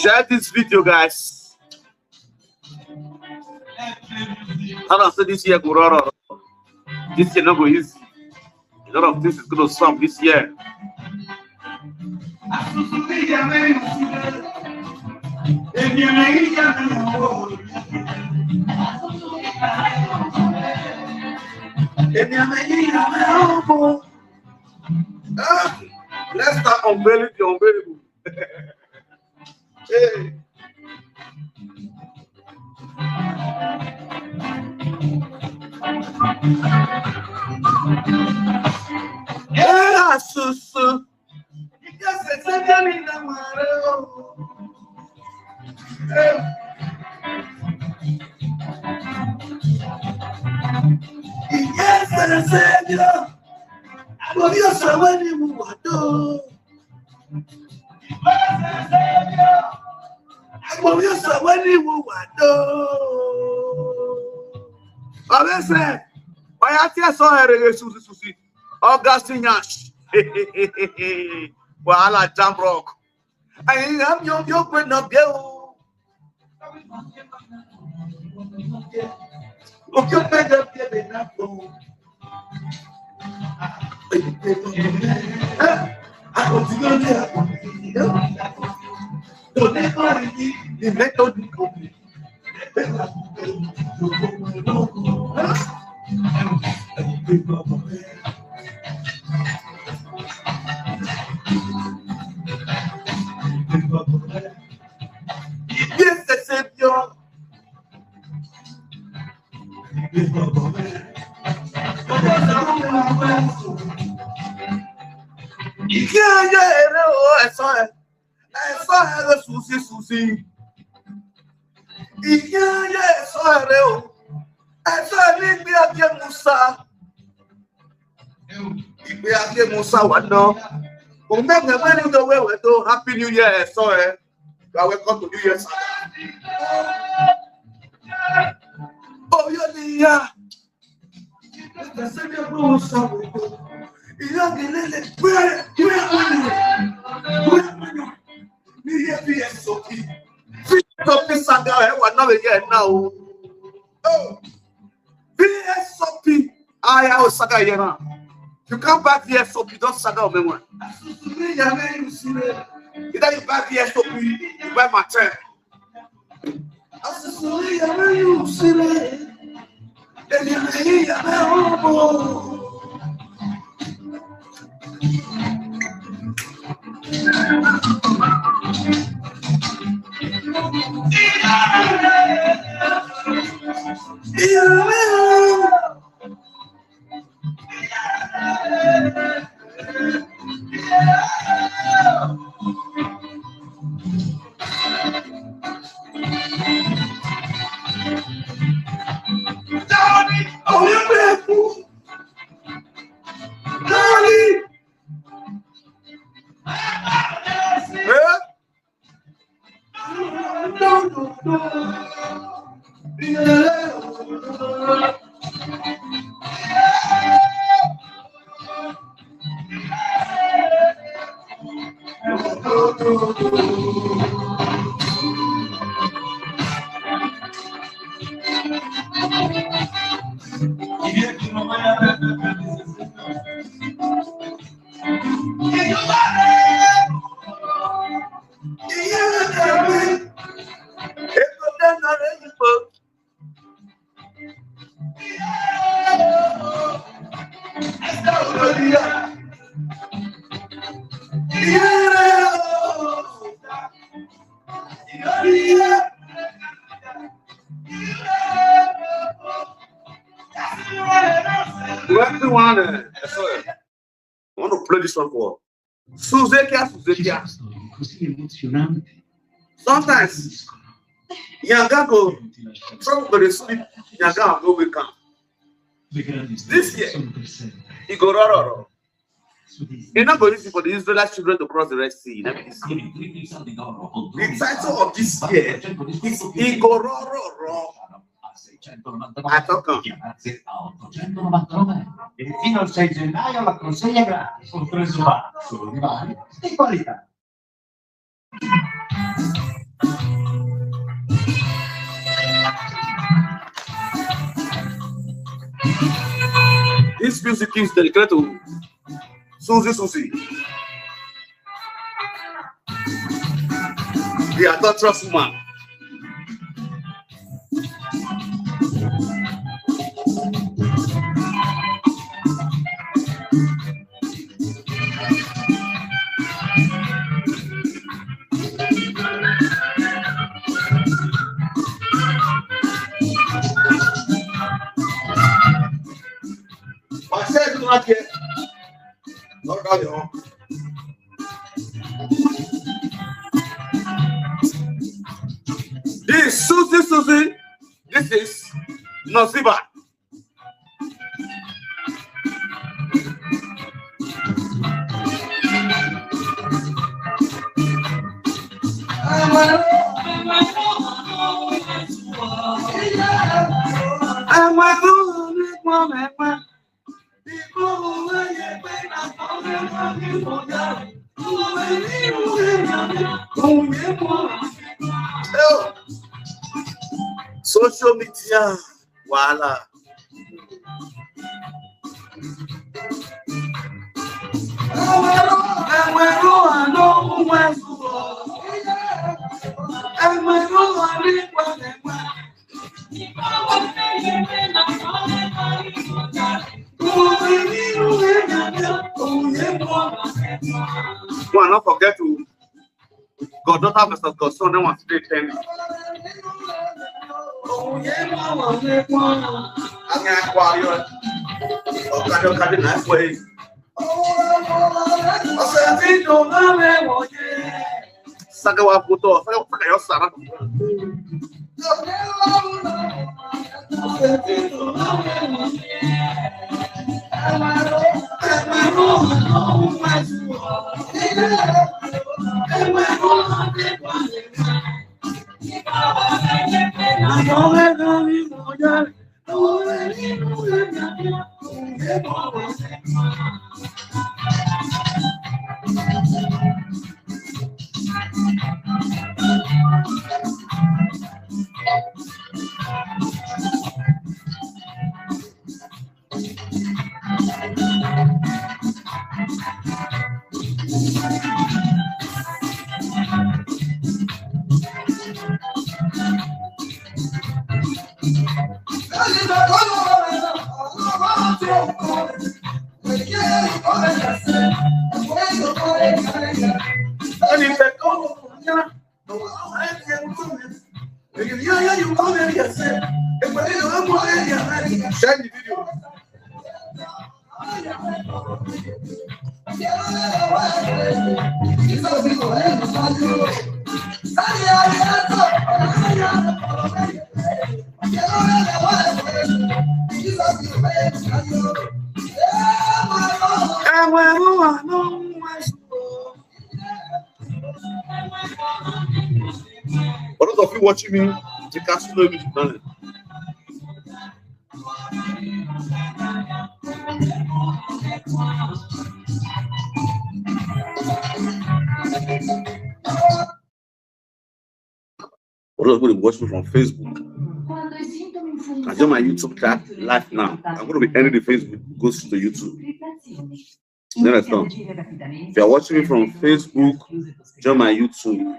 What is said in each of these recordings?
Share this video, guys. How do I say this year? This year not go easy. A lot of things is going to stop this year. Let's start unveiling the unveilable. Hey. Yeah, Susu. Yes, it's a in the world. Yes, it's a I'm your son, you want to. I'm your son, you want to. I said, why I saw her, Suzy Suzy. Augustine Yash. Wahala jam rock. I am your friend of you. Look your friend of you. I was going yes, the Savior. Yeah, I saw it. I saw her, Suzy Suzy. Yeah, I saw her. I saw her, BECKY Musa. BECKY Musa, what no? Umenwan the way we do. Happy New Year, I saw her. Welcome to New Year's. Oh, yeah. You come back here, so you don't saga Umenwan. Either you buy VSOP, you buy my turn. I want to play this one for Suzy Suzy. Sometimes Yaga go somebody sleep, Yaga go wake up. This year he go roro. It's not going easy for the Israelite children to cross the Red Sea. The title of this year is Igororo. A tocco. E fino al 6 gennaio la consegna gratis con prezzo basso, di vari e qualità. This music is dedicated to Suzy Suzy, the adulterous woman. This is Suzy Suzy. This is Nosiba. Social media, wahala. One, don't forget to goddaughter versus godson. Then one straight 10. Saga wa foto, saga yo sara. For those of you watching me, you can still know me. For those who watch me from Facebook, I join my YouTube chat live now. I'm going to be ending the Facebook, goes to YouTube. You understand? If you are watching me from Facebook, join my YouTube.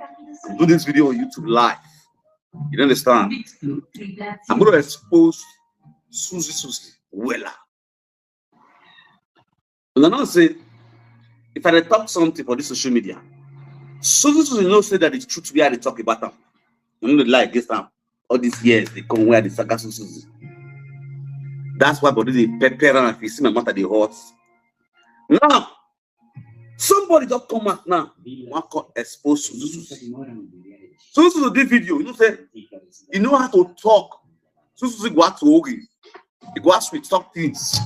Do this video on YouTube live. You understand? I'm going to expose Suzy Suzy Wella. And then I'll say, if I talk something for this social media, Suzy Suzy knows say that it's true to be how they talk about them. You know the lie against them. All these years they come where they saga Suzy. That's why body they pepper and if you see my mouth at the horse. Now, somebody just come out now. One can expose Suzy Suzy. Suzy Suzy did video. You know say, you know how to talk. Suzy Suzy go out to Ogi. You go out to talk things.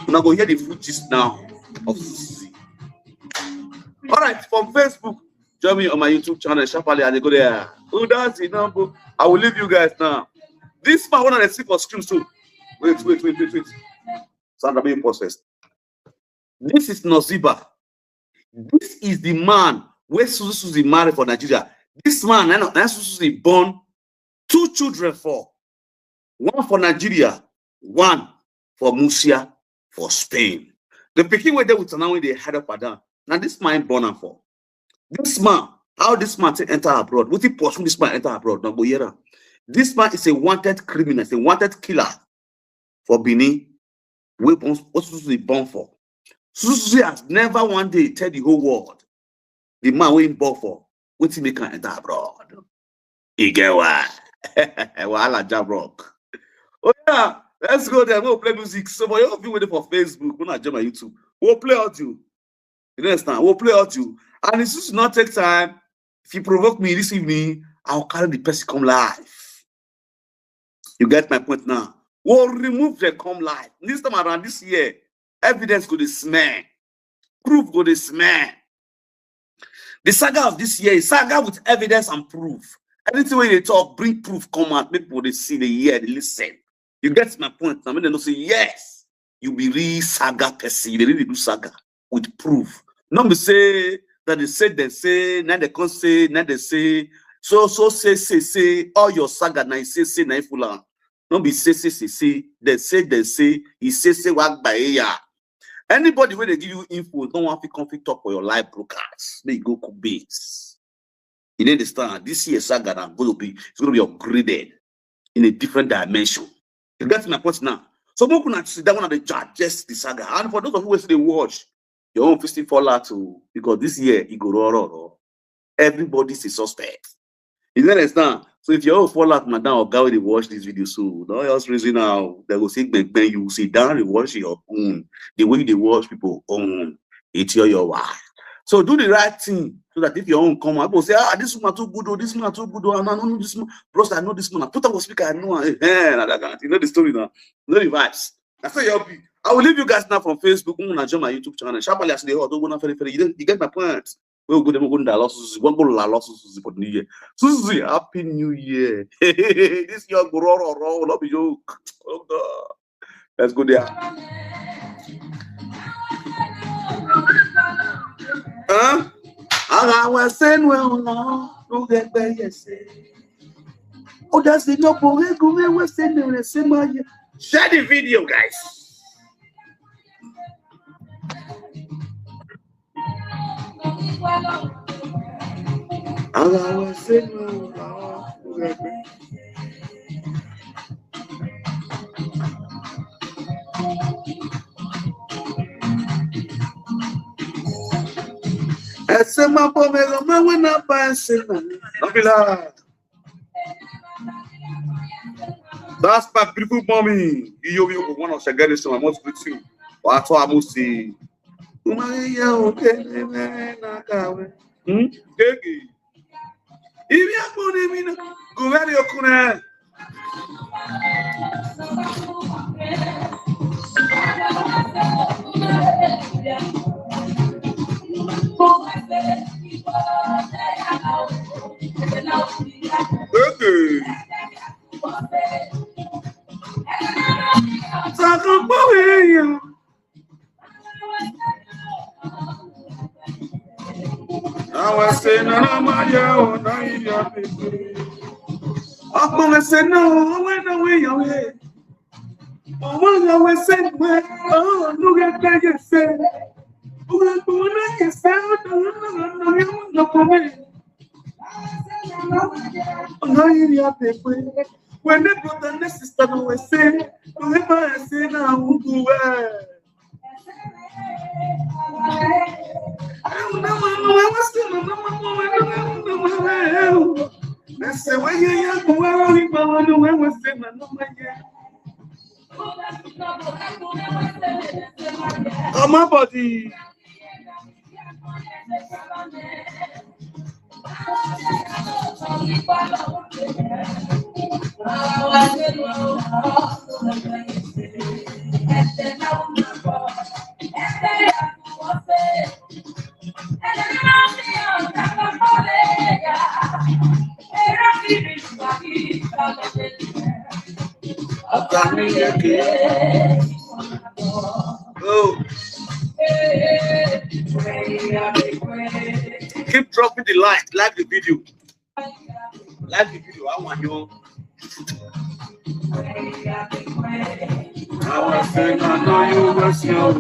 Now go hear the food gist now of Suzy. All right, from Facebook, join me on my YouTube channel, sharply, and they go there. Oh, that's the number. I will leave you guys now. This man, one of the see for screams too. Wait. Sandra, be processed. This is Noziba. This is the man where Suzy Suzy married for Nigeria. This man, Suzy Suzy born 2 children for. One for Nigeria, one for Musia for Spain. The picking where they would now when they head up and down. Now this man born and for. This man, how this man to enter abroad? What he pursue this man enter abroad? No, go. This man is a wanted criminal, is a wanted killer for Benin. Weapons, what Suzy born for? Suzy has never one day tell the whole world the man we born for. What he make enter abroad? He get why? Wahala jab rock. Oh yeah, let's go there. We'll play music. So for you of you waiting for Facebook, we're not join my YouTube. We'll play audio. You understand? We'll play audio. And it's just not take time. If you provoke me this evening, I'll carry the person come live. You get my point now? We'll remove the come live. This time around this year, evidence go to smell. Proof go to smell. The saga of this year is saga with evidence and proof. Anything when they talk, bring proof, come out, make people they see, they hear, they listen. You get my point now? When they don't say yes, you be real saga person. They really do saga with proof. Not be say that they say, now they can't say, now they say, so say, all your saga now say, now full. Don't be say, they say, he say, work by ear. Anybody when they give you info, don't want to conflict talk for your live broadcast. They go cook base. You understand? This year saga is going to be upgraded in a different dimension. You get my point now. So we can see that one of the judges the saga. And for those of you who say they watch, your own fisting fall out too, because this year it go raw. Everybody's a suspect. You understand? So if you all fall out, madam or guy, they watch this video, so don't else reason now they will say bang, you sit down and watch your own. The way they watch people own, it's your wife. So do the right thing so that if your own come out, people say, this woman too good, this man too good, and I know this man, bros, I know this man. Put on speaker, I know, you know the story now, you know the vibes. That's how you be. I will leave you guys now from Facebook. I'm gonna join my YouTube channel. Sharply as they don't go now very. You get my point. We'll go to the losses. One go losses for the new year. Suzy, happy new year. This year go raw, not be joke. Oh God. Let's go there. Huh? I was saying, well, no, get there, yes. Oh, that's the no Provoke. We're saying the same. Share the video, guys. I was saying, esse my pomelo, my when I pass it. That's my beautiful mommy. You one of the guys I must greet you. What I must see. If you put him in, go very okuna. I was saying, no, I'm gonna say no, when away your way. Oh, when I was saying, oh, look at that, you said. When they put the next step away, say, whoever I say now, who go well. That's the way you oh, my body. Oh. Keep dropping the like the video. Like the video. I want you. I was saying, I know you was your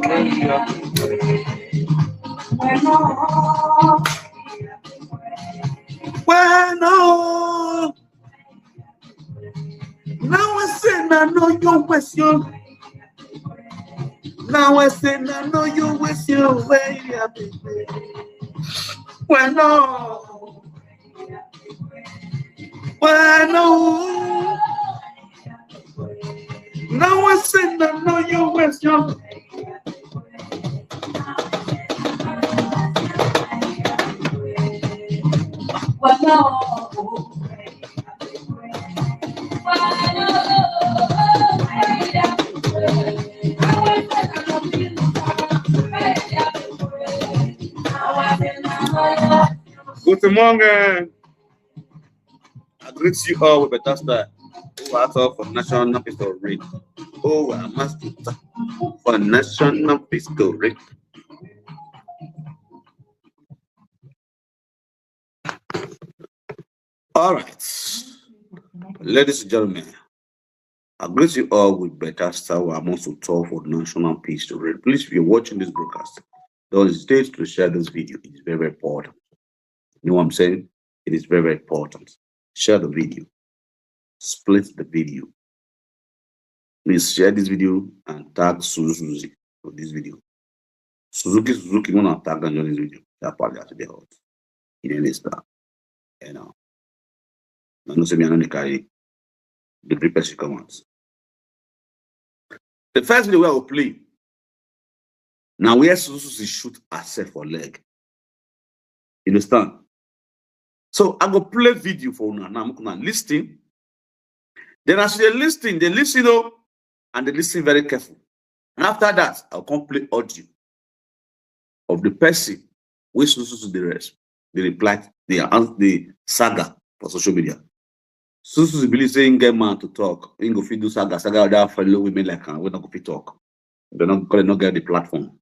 Bueno. Now I say, I know you was your. Now I say, I know you was your way. Bueno. Bueno. Now I say, I know you was your. Good morning. I greet you all with better style. Oh, I thought for national pistol ring. Oh, I must do that for national pistol ring. All right, ladies and gentlemen, I greet you all with better style. I'm also talk for national pistol ring. Please, if you're watching this broadcast, don't hesitate to share this video. It is very, very important. You know what I'm saying? It is very, very important. Share the video. Split the video. Please share this video and tag Suzy Suzy for this video. Suzuki wanna tag and join this video. That part has to be hot. In any star. You know. I know say me and carry the prepared commands. The first video we will play. Now where Suzy shoot herself for leg. You understand? So I go play video for now. Now I'm gonna listen. Then as they listen, and they listen very careful. And after that, I'll come play audio of the person which Suzy the rest. They replied, the saga for social media. Suzy believe saying get man to talk. You go fit do saga other fellow women like we not go fit talk. They not get the platform.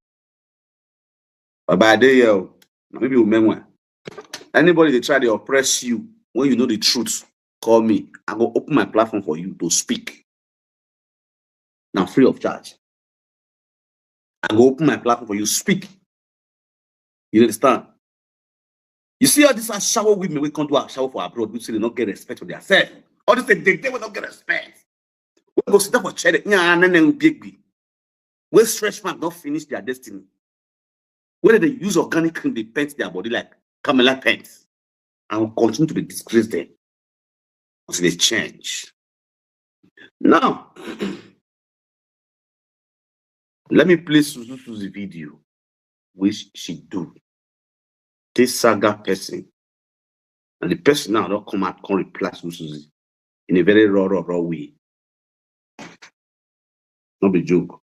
But by day, maybe Umenwan. Anybody they try to oppress you when you know the truth, call me. I go open my platform for you to speak. Now free of charge. I go open my platform for you, speak. You understand? You see all these shower women, we can't do a shower for abroad, we say they don't get respect for themselves. All this they will not get respect. We go sit down for chair, where stretch mark don't finish their destiny. Whether they use organic cream, they paint their body like Camilla paints, and will continue to be disgrace them until they change. Now, let me play Suzy Suzy video, which she do. This saga person, and the person now don't come out, can reply to Suzy in a very raw way. Not be joke.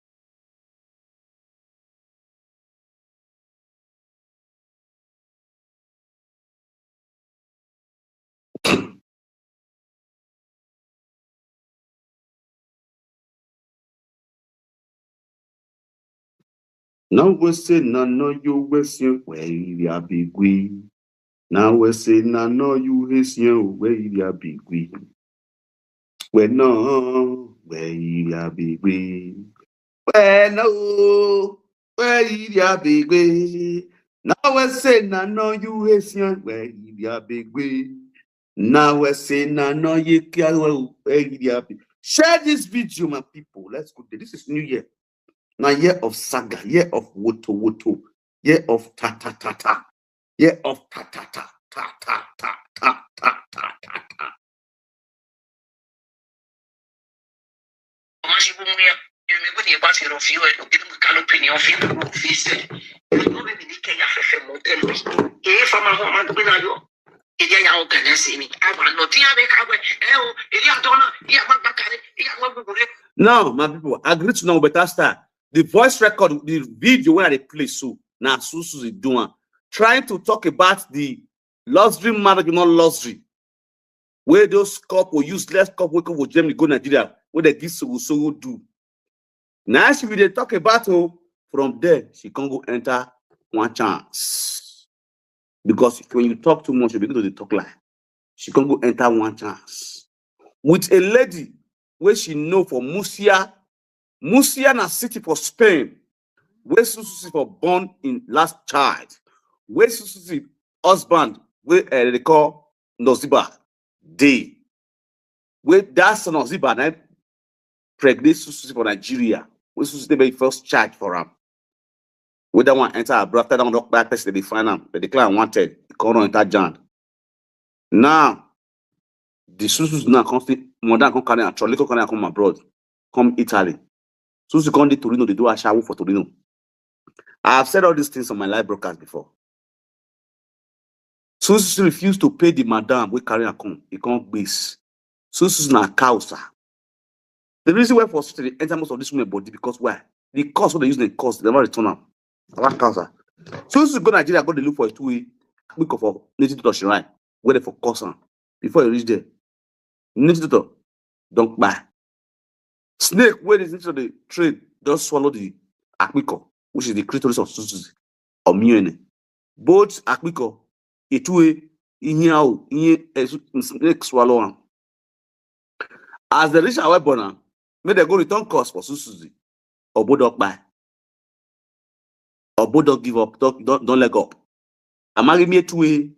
Now we say no you westion where you be gui. Now we say no you westion where you be gui. Where no where you be gui. Where no where you be gui. Now we say no you westion where you be gui. Now we say no you where you be. Share this video, my people. Let's go. This is New Year. Now, year of saga, year of wotowoto, year of ta-ta-ta-ta, year of ta-ta-ta, ta-ta-ta-ta-ta-ta-ta. Now, my people, agree to know better start. The voice record, the video where they play so now Suzy doing trying to talk about the luxury marriage, not luxury. Where those couple useless couple come for Germany go Nigeria, where they give so do. Now she will talk about her. From there, she can go enter one chance. Because when you talk too much, you begin to talk like she can go enter one chance. With a lady where she know for Murcia na city for Spain, where Suzy for born in last child, where Suzy husband, where they call Noziba Day, where that son of Ziba now pregnant Suzy for Nigeria, where Suzy the very first child for him. Where that one enter abroad, after that one knock back person, they find him, they declare wanted, they come on enter Jan. Now, the Suzy now constantly, more than come carry a trolley, come abroad, come Italy. Suzy come to Torino, they do a shower for Torino. I have said all these things on my live broadcast before. Suzy refused to pay the madam we carry a come. He can't base. Suzy na causa. The reason why for Suzy they enter most of this women body because why? The cost what they use the cost, they never return them. That causa. Suzy go Nigeria, go they look for a 2-way week of native doctor shrine where they for cost them. Before you reach there, native doctor don't buy. Snake where is into the trade just swallow the Aproko, which is the clitoris of Suzy or Umenwan. Both Aproko, a 2-way, snake swallow am. As the rich are born, may they go return cost for Suzy or both buy. Or both don't give up, don't leg up. I'm marrying me a 2-way,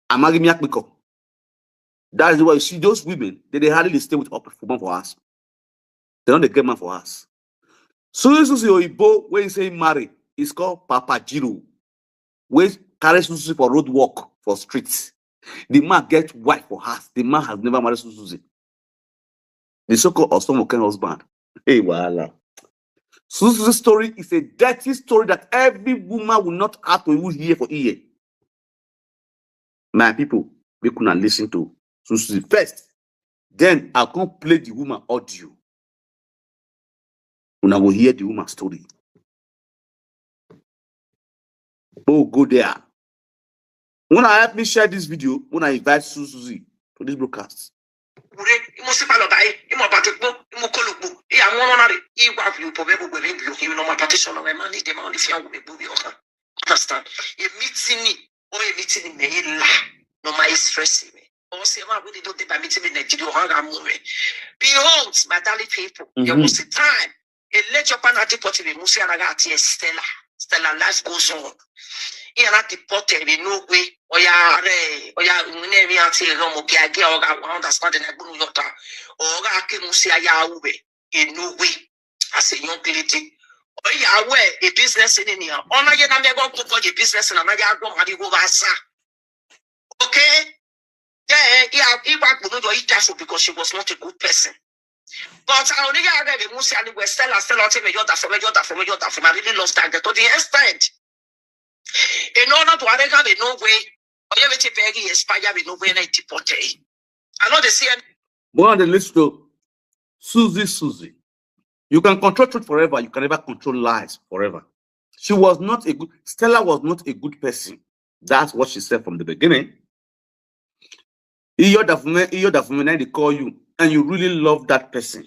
I'm marrying me Aproko. That is why you see those women, they hardly stay with up for us. They don't get man for us. Suzy Oyibo, when you say marry, it's called Papa Jiro. Where carry Suzy for road walk for streets. The man get wife for us. The man has never married Suzy. The so-called Osomoken husband. Hey, wahala. Suzy's story is a dirty story that every woman will not have to even hear for year. My people, we couldn't listen to Suzy first. Then I'll come play the woman audio. And I will hear the woman's story. Oh, go there. When I help me share this video, when I invite Suzy to this broadcast. Understand? A meeting or a meeting in no my stress me. Or say, I really don't think by meeting in Nigeria. Behold, my darling people, there was a time a lecture panel deported in Musi and Agati Stella. Stella life goes on. He are not deported in no way. Oya, name me until Romo Gagi or understanding a good yota or Raki Musi Ayawe in no way as a young lady. Oh, yeah, aware a business in here. Honor you never go to a business and another go and go basa. Okay? Yeah, he back to do it because she was not a good person. But I only got the Musi and we sell out to me, Yota from I really lost that to the extent. In order to have a no way, or you have to pay expire with no way and deported. I know they see One of the list to Suzy Suzy. You can control truth forever. You can never control lies forever. She was not a good, Stella was not a good person. That's what she said from the beginning. They call you, and you really love that person.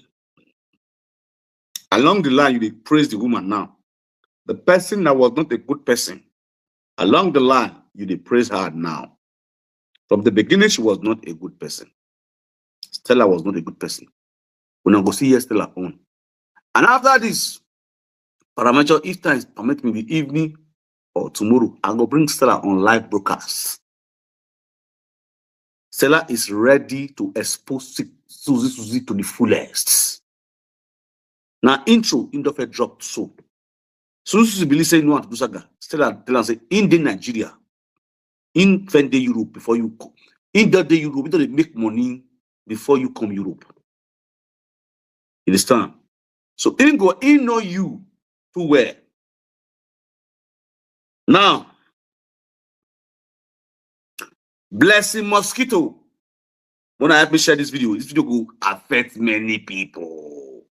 Along the line, you praise the woman now. The person that was not a good person, along the line, you praise her now. From the beginning, she was not a good person. Stella was not a good person. We're not going to see her Stella on. And after this, parameter, if time permit me the evening or tomorrow, I'm going to bring Stella on live broadcast. Stella is ready to expose Suzy Suzy to the fullest. Now, intro, Indofe dropped so. Suzy Suzy believe say no one to do saga. Stella tell us say in the Nigeria, in 20 Europe before you come. In that day Europe, you don't make money before you come Europe. You understand? So in know you too well. Now, Blessing Mosquito. When I help me share this video will affect many people.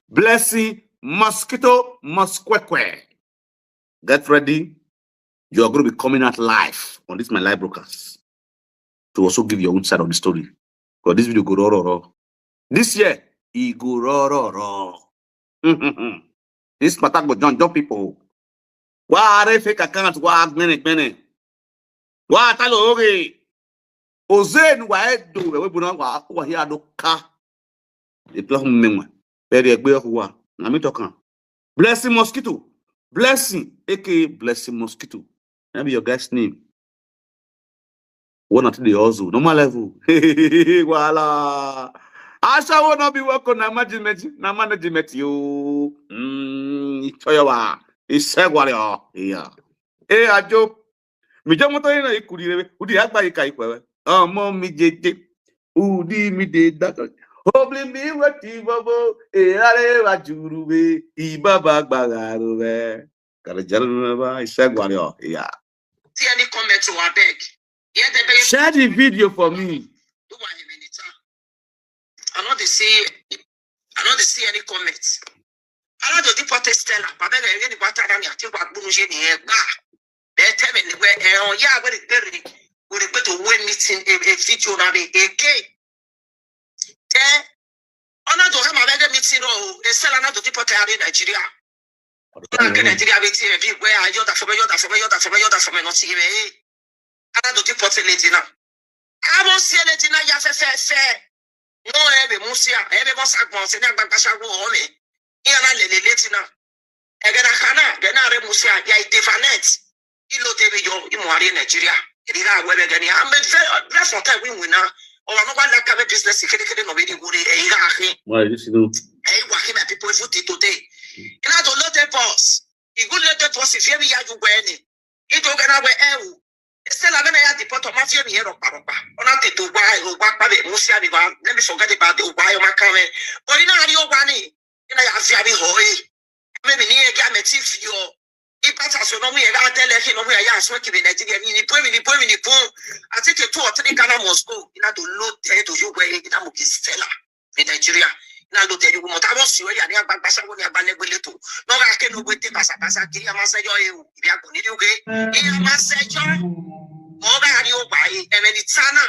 Blessing Mosquito Mosqueque. Get ready. You are going to be coming out live on this my live broadcast to also give your own side of the story. Because this video go raw. This year, he go raw. This matter go jump people. Why are fake accounts? Why many? Why tell okay? Ozen why do we buna wa here do ka? The plan Umenwan. Very agbe wa. Na me talk. Blessing Mosquito. Blessing, aka Blessing Mosquito. That be your guy's name. One until the hustle. Normal level. Wahala. Asha will not be working na management you. Choyawa. Isegwario. Yeah. Ajo. Mi jẹ́ mọ́tò yẹn náà ikùdí rẹ̀ udi àgbà ìka ìpẹ̀wẹ̀ ọmọ mi jẹjẹ udi mi dé dátọ̀ obìnrin mi wọ́n ti bọ́bọ́ ìhárẹ̀ wá jùrù wẹ̀ ìbábà gbàgbà rẹ̀ kàrẹ̀jẹ̀rẹ̀ rẹ̀ bá ìṣẹ́gun àrẹ̀ ìyá. See any comment to abeg? Share the video for me. I know they see any comments. I know the deported Stella. But then I really want to think about Bunuji here. They tell me where yeah, where it very we put a win meeting a video now the AK. Then honor to have a meeting or they sell another deported in Nigeria. Nigeria meeting where I yonder from not see me. Another deported lady now. I won't see anything now. Fair. No, every Musia, every Mossack, and Bagasha go home. Here I lady now. Again, I can't get out of Musia, ya different. Ilo TV yo imwari Nigeria. Ira webe gani. I'm very for time win now. Or I'm not like a business. Kede no very good. Ira. Why this you do? Hey, working my people food today. You know to let the boss. You good let the boss if you you when it ogana we ewu. Still I'm gonna deport on mafia here or paropa. On a to buy or back by the Musia Viva. Let me forget about the buy my comment. But you know how you want it. You know you have hoy. Maybe near gamma if you Ipata so no we ga tell him no we ya so ki be Nigeria ni po I think 2 or 3 Ghana must go ina to load to you where ina mo ki Stella in Nigeria ina lo tell you mo ta bo si we ya ni agbagba wo ni agbalegbe to no ga ke no go te pasa kiri ama sejo e ibi agbon ni uge iya ma sejo mo ga ri o ba e ni tana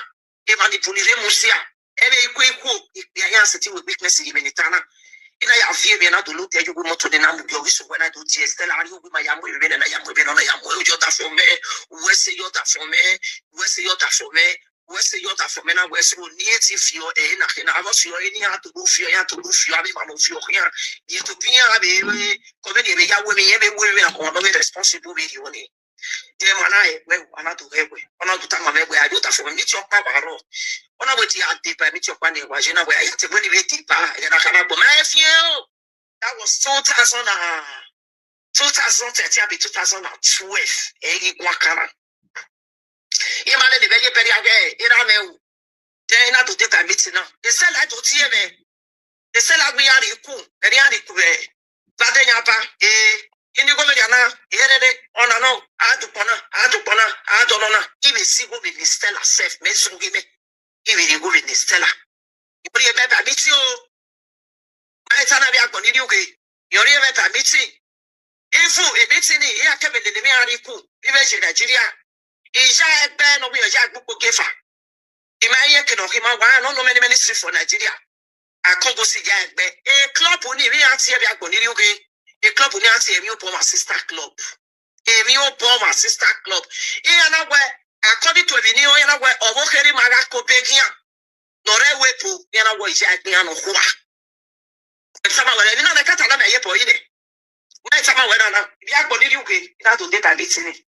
e manipulire musia e be iku ya ya seti we weakness e be ni tana ina ya vie be na to load you go moto de na mu bi o so when I do Stella ari o ma ya mo be na ya mo be na ya mo o jota for me we say yota for me na we say o ni eti fio e na ke na avo fio e ni ato do fio abi ma no fio ya ni to pia be ko be ni be ya we me na ko no be responsible be you ni de mana e we ana to we ona to tama me we a jota for me ti o pa baro ona we ti a de pa mi ti o pa ni wa je na we a ti we ni be ti pa e na kana bo ma fio. That was 2013 be 2012 eri wakana imane de bege peri age ira me then na to take a meeting now they say like to tie me they say like we are iku eri ari ku be bade nyapa ini go me na yerede ona no adupona ibe sigo be Stella self me so give me ibe go be Stella ibri be ba meeting o I tana bi agbon ni uke yori e meta meeting ifu e meeting ni e akebe de mi ari ku ibe je Nigeria ija egbe no bi oja gbogbo kefa imaye ke no hima wa no many ministry for Nigeria akongo si ja egbe e club ni mi ati e bi agbon ni uke e club ni ati e mi opo ma sister club e na we according to ni o na we owo keri maga ko pegia no re wepu e na we ja egbe anu ho sama wala na kata na ye po ine na sama wala na bia gboni ri uke na to data bitini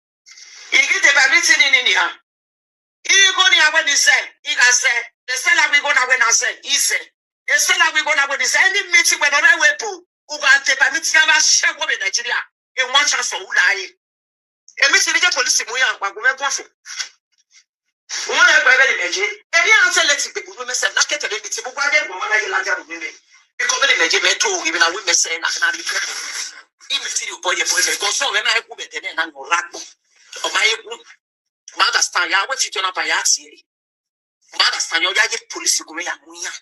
igi de ba bitini ni ha ego ni agba ni say I can say the seller we go na we na say he say the seller we go na we ni say any meeting we no we po uga te ba meeting ba share go be Nigeria e one chance for ulai e meeting je police mu ya agba go me bofo wọ́n lè gbẹ́ bẹ́ẹ̀ lẹ́jẹ̀ ẹ̀rí àwọn tẹ́lẹ̀ ti gbẹ̀gbẹ̀ wọ́n mẹ́sẹ̀ lákẹ́tẹ̀ lẹ́bi tí gbogbo adé ìgbọ̀n wọn láyé lájà rò mímẹ́ bíkọ́ bẹ́ẹ̀ lẹ́jẹ̀ mẹ́tò ìbílẹ̀ àwọn mẹ́sẹ̀ náà ní pẹ́ ìmì tí yóò bọ́ yẹ bọ́ yẹ gọ́sọ̀ ọ̀rẹ́ náà ẹ̀kú bẹ̀tẹ̀ náà ní ọ̀rá gbọ́ ọ̀ma ẹ̀kú mother stand yà wọ́n fi jọ náà bàyà àti ẹ̀ mother stand yọ yáyé polisi gòmè yà mú yà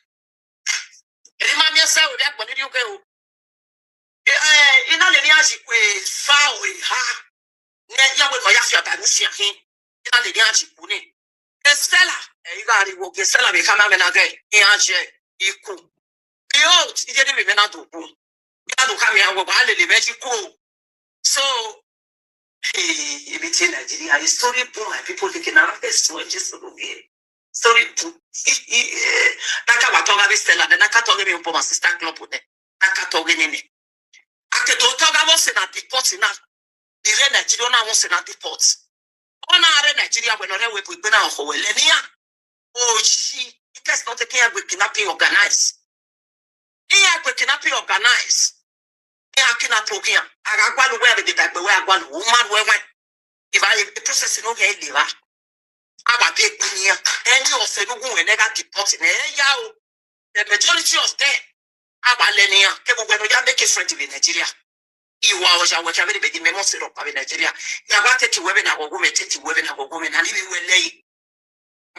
ẹ̀rí máa mi ẹsẹ̀ òde àgbọ̀n nídìí òkè o iná lè ní àjìkú fa òye ha ní yàwó ìmọ̀ yà fi àbàmì fi hàn iná lè ní àjìkú ní Stella Igari wo ke sala be kama menage ianje iku. Behold, it didn't be menado. So, in Nigeria, a story book, my people thinking around this just story book. Nakawatoga Stella, the Nakatoga Poma sister club with the Nakatogin. After Totoga was in a deport enough. The Red Nigeria was in a deport. On our Nigeria, when we put in our whole Lenia. Oh, she, it has not a care with kidnapping organized. Here, with kidnapping organized. Akina program. Agagwa where the type where agwa woman where if I process no get liver. Our big near any of the room and negative pots in yao. The majority of them our linear people when we make it friendly in Nigeria. You was our very big memos of Nigeria. You wanted to women our women, women our women, and even when they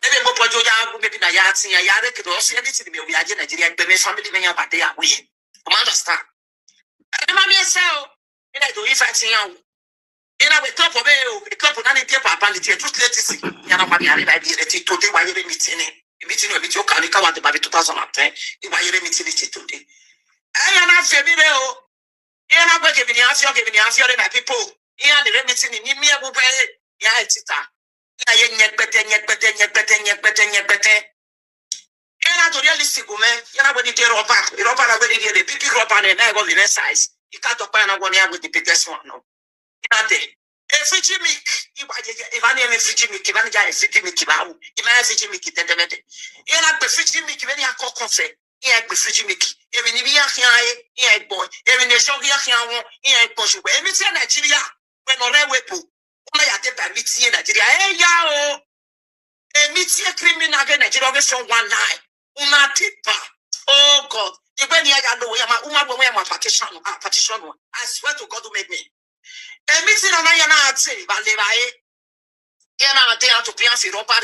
maybe more Joja maybe na yatsi ya yare could also anything we are in Nigeria, but family men are they are we. Understand? And mammy so and I do if I see you. And I will top of a couple of any paper upon the truth. Let us see. Yana Mamiari, I did it today. Why you meeting it? Meeting with your can come out by 2010. Why you meeting it today? I am not familiar. You are not giving you my people. You are the meeting in me. Yeah, it's it. Yet better. And I do realistic woman. You know what you did over. You know what I really did. The big rope and I go the size. You can't open a 1 year with the biggest one. No. A Fiji milk, if I name a Fiji milk, if I get a Fiji milk, if I Fiji milk, then the Fiji milk, when I call coffee, here the Fiji milk, even if you are here, boy, even a show here, push away. Everything Nigeria, when on a weapon, only at the Mitia Nigeria, hey, yao, a Mitia criminal Nigeria from 1 night, Una tipa, oh God, the when you know, my partition, I swear to God to make me. A meeting on Ayana say, Valevae, Yana there to Piansi Europa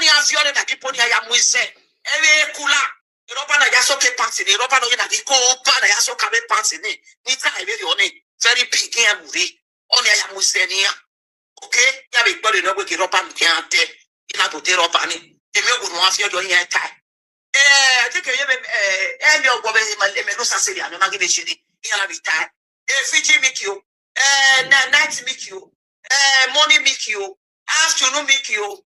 near Fiore that people near Yamuise, Eve Kula, Europa Yasoke parts in Europa, no Yako, Panayaso Cabe parts in it. Nita, I really on it, very big game movie, only Yamusenia. Okay, Yabby no with Europa can't take, you have to tear up on it. If you would want your doing a time. I think your government, Melusa City, I'm not giving you the time. Fiji make you. Night make you, morning make you, afternoon make you,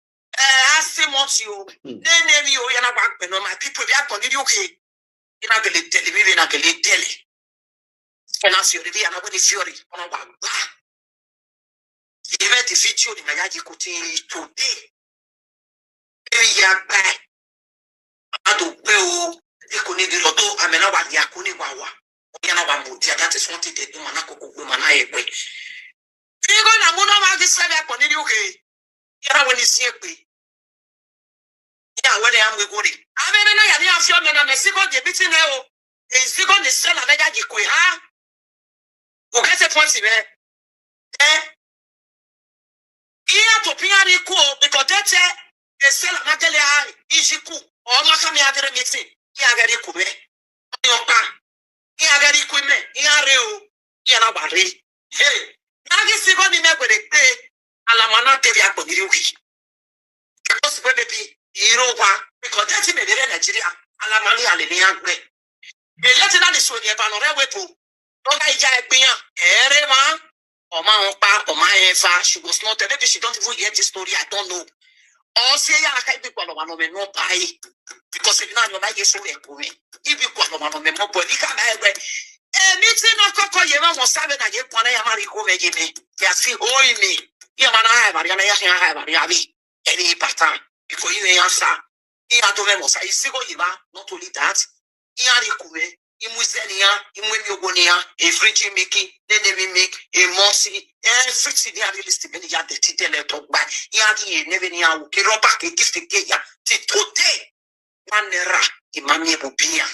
afternoon you, then you are back when my people they are going to okay. You know, they tell me, they are going to tell you. And as you reveal, I'm going to fury on a one. Even the video in my yard today, every year back, I do well, they could need the lotto, I mean, about Yakuni Wawa. That is what it is, Manako. You go na muno ma this seven upon the UK. Yeah, when you see it. Yeah, when I am going. I mean, I have your men and a second debating now. Is the gun is sell a mega jikui, huh? Who gets a point in there? Here to Piani cool because that's a sell a Natalia Ishiku or Makami other meeting. Yagari Kume. Yagari Kume. Yareo. Yanabari. Hey. Now this is going to make with a day. Alamana Teria Poniruki. Because baby, you know what? Because that's in Nigeria. Alamani Alinian way. A letter that is with your panorama weapon. Don't I get me? Erema or my own or my father. She was not a maybe she don't even get the story. I don't know. Or say, I can't be one of my no buy because if not, you might get so me. If you got one of my more body, come away. Meeting of Coco, you was 7 and you want to marry go make me. Yes, he owe me. You man, I have a Yavi. Any pattern because you answer. He had to remember, I see what you are not only that. He had a cue, he Musenia, he Mumiogonia, a French Mickey, then they make a Mossy, and Fritzy, they are realistic, and he had the title talk by. He had the Nevenia, Kiropa, a gift again. Today, 1 era, Imamia Bupia.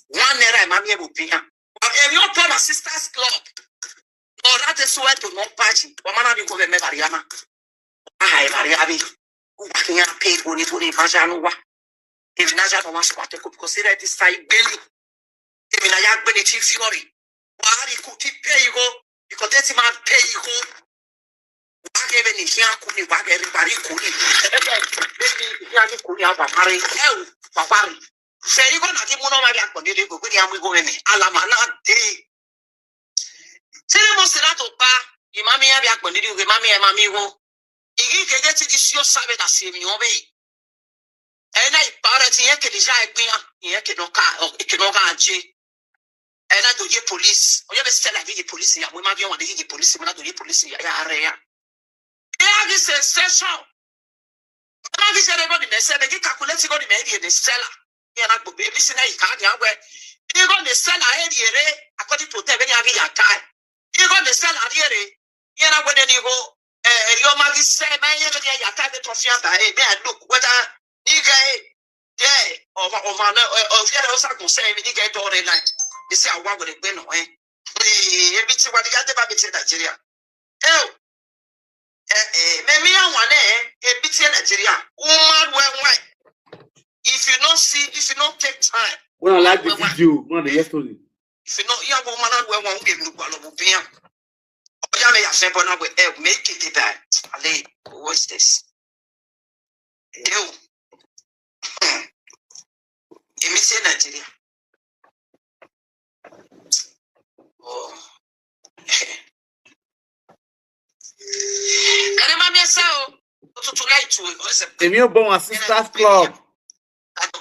1 era, Imamia Bupia. And your Pama Sisters Club. Or that is where to not patch. Wamana be go me Mariana. I Mariabi. Who can pay for it when Vajanua? If Naja was what I could consider this side belly. If in a young Benny Fury. Why could he pay you go? Because that's him pay you go. Whatever ni here kuni whatever bari kuni. Maybe here kuni aba mari. Babari. Say you gonna give mono mari akoni de go ni amu go ni. Alamana de. Say mo sina to pa. Imami ya bi akoni de go mami wo. Igi kege ti di sio sabe da se mi obe. Ena ipara ti yeke di ja egbin yeke no ka aje. Ena do ye police. Oye be stella bi police ya. Mo ma bi won de police mo na do ye police ya are ya. There is a session. I be said about the seller. They calculate go the media the seller. Yeah, na go be listen na ika dia we. You go the seller here according to them any agi akai. You go the seller here. Yeah, na go then you go your magi say my here the akai the trophy anta. Hey, me look whether you guy yeah of man of here also go say me guy do the night. They say I want go the gbe no eh bit what the other ba bit Nigeria. Eh me one a bit in Nigeria. Woman when if you don't see, if you don't take time. Well, I like the video, one the yesterday. If you know you have woman when one give look all of being. Oh, may have simple now with make it that. Ale, what's this? You miss in Nigeria. Oh. Can I mammy so to like to if you're born a sisters club,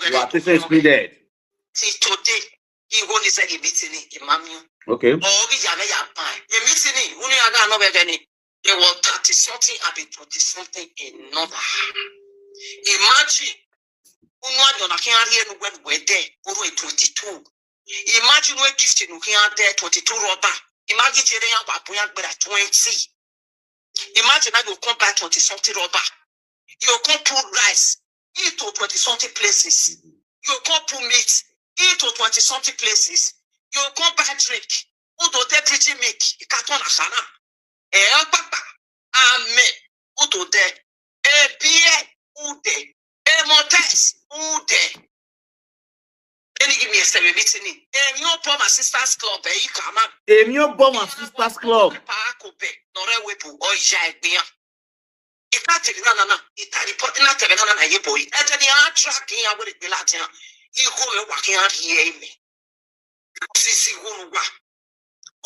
you are excluded. See today, he won't say he meeting in mammy. Okay. Oh, we are a pie. A meeting, when you are not any. They were 30 something, I'll be 20 something in number. Imagine, when we're there, over 22. Imagine we're gifting, we are there 22 rubber. Imagine getting 20. Imagine I will come back 20 something rubber. You come put rice, eat to 20 something places. You come put meat, eat to 20 something places. You come buy drink, who do they preaching milk? You can't on a sana. Papa, amen. Who do they? Beer, who they? Montes, who they? Then you give me a 7 meeting. You bomb a sisters club, you come up. You bomb a sisters club. No weapon or jack beer. If not take nana, it report not a banana, you boy. And then you are tracking out with the Latin. You go walking out here. Sisi Wunwa.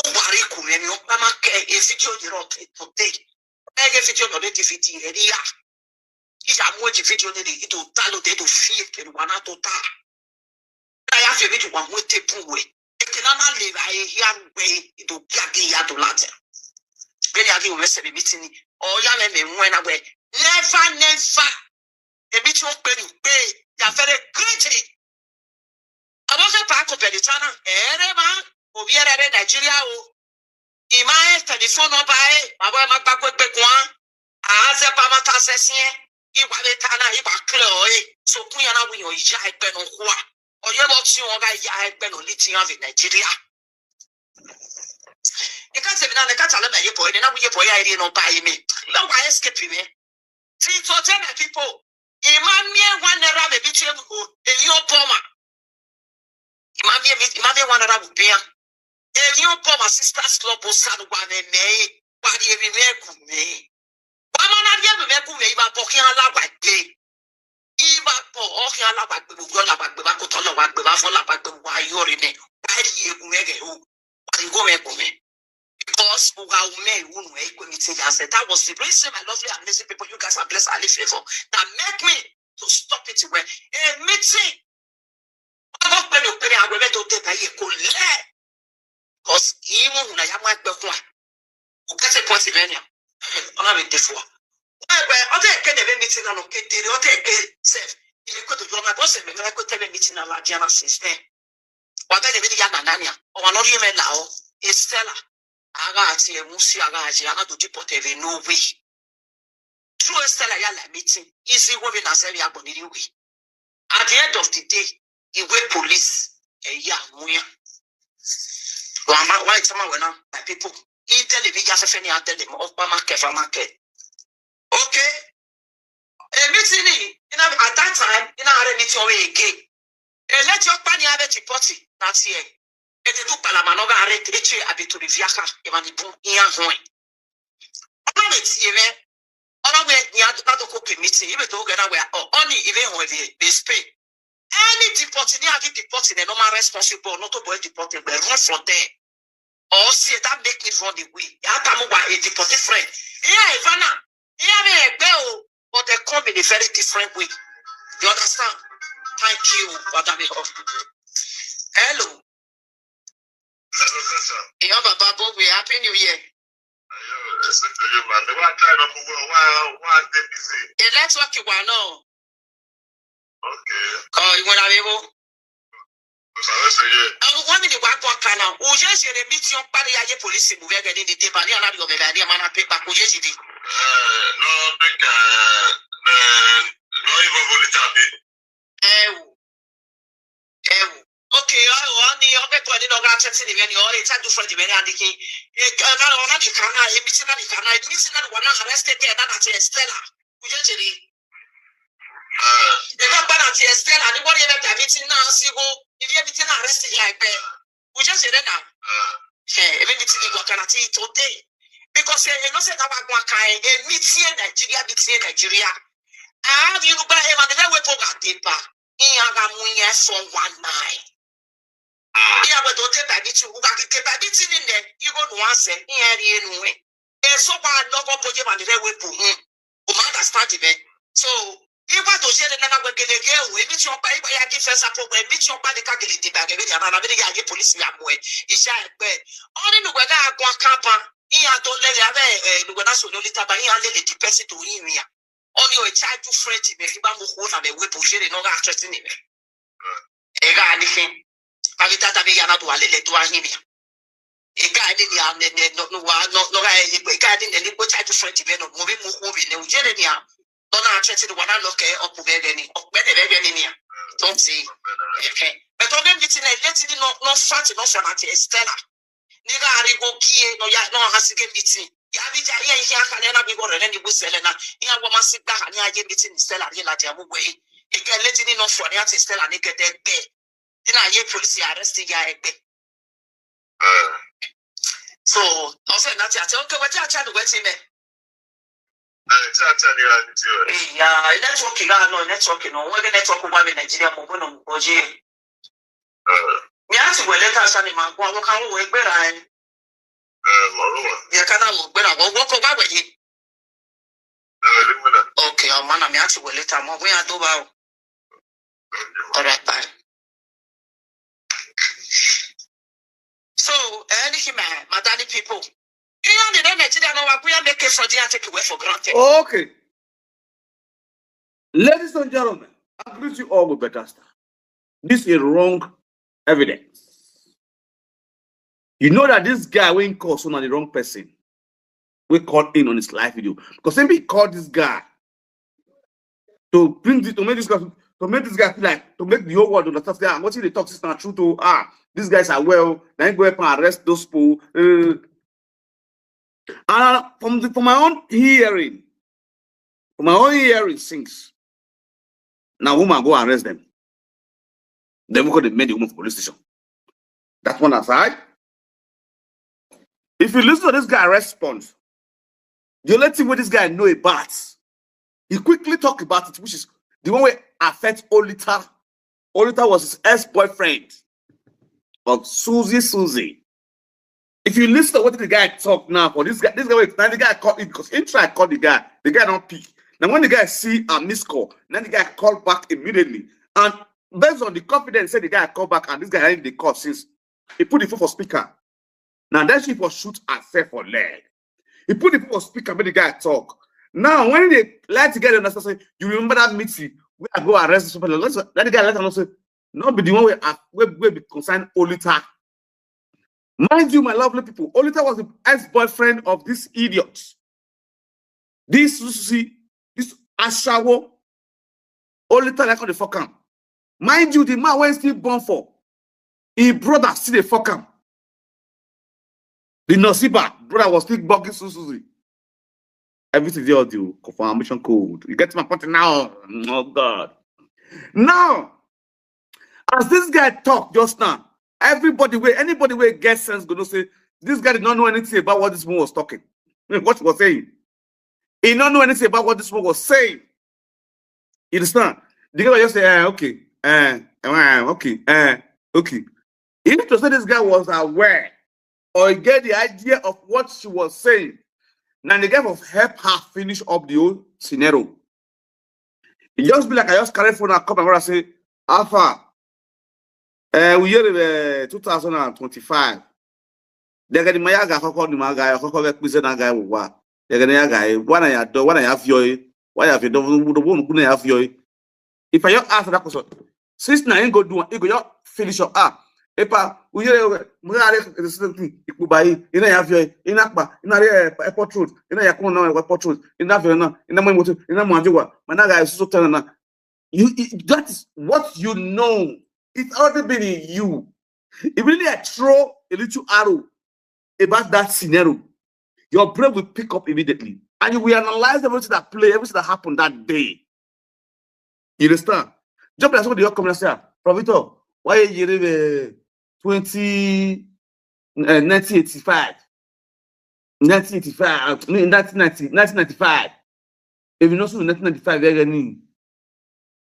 Obari Kumeno, Mama K, if it you rock to take. I get it on the defeating area. If I'm watching video, it will tell they to fear and one out of that. I have to meet one with the pool. It cannot live. I hear way to Gagi to Latin. Very ugly message meeting. Oh, young men went away. Never. A bit of pay. They are very great. I was a park of Pelitana. Man, over here at Nigeria. Ima telephone no buy. Baba Macbaco Bequan. As a Pamata says here. Iwabetana, Ibaclo. So, Kuyana, we are Jai Benokwa. Or you're not sure I Jai Benoliting of Nigeria. You can't say the cattle of your boy, and now your boy I didn't buy me. No, I escape me. See, so tell people, Imamia one around the beach, and your poma. Imamia one around beer. And your poma sisters club was sad one and nay, but you remember me. Why not ever remember me about walking a lot like day? Eva for walking a lot like the girl about the Bacotola, what the Bafola, but why you're in it. Why do you make it? Why you go back with me? Because who are men who make me say that was the reason I love you and listen people, you guys are blessed and favor that make me to stop it where a meeting. Because even when I am like the one who gets a Pennsylvania, I'm not with this one. Other can have meeting on okay, the other safe. If you could do my boss, I could tell a meeting on Lajana system. What I did Yanania, or not even now is Stella. Agati e musi agaji anado dipote no way. True Stella yala meeting. Easy women as every aboniri way. At the end of the day, he wait police muya. Why someone went my people. He tell the big ass any tell them of market. Okay. A meeting at that time in our meeting away again. Let your pani have a party. That's here. Et tu parla manoga arrête et tu habites le viaca et manipu y a joint. Any deporting, deporting, a normal responsible, not to boy deported, but run from there. Or see that make it run away. Yatamuba a deported friend. Yeah, Ivana. Yeah, me a bell, but they come in a very different way. You understand? Thank you, Madam. Hello. Hello, sir. Yeah, Baba, we happy New Year. Let's work you one now. Okay. Oh, you want to be able? One minute, one now. Who just a meet your party at your police move again in the Debani and your baby, man, I pick back. Who just did? No, big, no, even volunteer. Okay, only other to the other church in the only time to find the very antique. It got on the canal, a missionary canal, missionary one arrested there, and that's a Stella. Usually, they got bad at Stella, and what you have to meeting now, see who, if you have been arrested like that, we just said now. Even if you got an attic today, because you know, said about one kind, a meeting Nigeria. I have you by him and the way to get it back. For 1 night. Yeah, but don't take that bitch. Who got it by bitch in there? You go once and here anyway. So bad, no one put him on the way to him. Who understand it? So, if I don't share the number, we get a girl, we meet your baby, I give us a problem, meet your body, calculate bag, and I'm going to get police. Is that bad? Only the weather, I go a camper. He don't let you have a nationality, but he handled the person to him. Only a child to French, if you want to hold on the way to share no actress in it. Anything. I will tell you not to let it to him. A guy didn't no regarding the little child to French event of moving in Nigeria. Don't actress the one I look up to any of better. Don't see. Okay. But on them, it's in a letting no fat, no from Stella. Nigga, I go key, no has to get meeting. Yavija here can never be more than any Selena. Here, woman sit down and I get meeting Stella Yelatiamu way. You can let it in off for the answer Stella and get that bed. Then I hear police arresting ya. So, also, not yet. Okay, what you trying to wait in there? Yeah, networking, no networking, no, we're going to talk about Nigeria, Mogono, Oji. Yes, well, let us animal, what can we wait better? Yeah, can I look better? Walk over with you. Okay, man, I'm actually will later. We are doing all right, bye. So, anything, my daddy people. Okay. Ladies and gentlemen, I greet you all with better stuff. This is wrong evidence. You know that this guy when called someone the wrong person, we called in on his live video because somebody called this guy to bring this to make this guy feel like to make the whole world understand that I'm watching the talk is not true to these guys are well, then go up and arrest those people. And from my own hearing, things. Now woman go arrest them. Then we could made the woman police station. That's one aside. If you listen to this guy response, you let him what this guy know about. He quickly talk about it, which is the one way affect Olita. Olita was his ex-boyfriend of Suzy Suzy. If you listen to what the guy talk now for this guy the guy called it because he tried to call the guy don't pick. Now when the guy see a missed call, then the guy called back immediately. And based on the confidence, said the guy called back and this guy had the call since he put the phone for speaker. Now that she for shoot herself for leg. He put the phone for speaker, made the guy talk. Now when they like to get understand, you remember that meeting where I go arrest somebody. Let the guy let him know say, not be the one where be concerned Olita. Mind you, my lovely people, Olita was the ex-boyfriend of this idiot. This Asaboro. Olita like on the fuck am. Mind you, the man when still born for, his brother still the fuck am. The Nosiba brother was still bugging Suzy. Everything they all do, confirmation code. You get my point now? Oh God. Now, as this guy talked just now, anybody where gets sense gonna say this guy did not know anything about what this woman was talking. What she was saying. He don't know anything about what this one was saying. You understand? The guy just say, okay, okay. If to say this guy was aware or get the idea of what she was saying, now the guy will help her finish up the whole scenario. It just be like I just carry phone and come and say, Alpha, we hear 2025. They're getting my guy, guy, what? They're getting guy, one I do, one I have your, why have you done the one who have your. If I ask that question, since now ain't go do it, go finish up. Epa, we hear Ikubai, in a have your inakba, in a airport road, in a yakuna airport road, in a Vienna, in a Moto, in a Manjua, Managa is so telling that is what you know. It's already been in you. If really I throw a little arrow about that scenario, your brain will pick up immediately. And you will analyze everything that play, everything that happened that day. You understand? Just like somebody come and say, Provoke, why you live 1985? 1995. If you know something 1995,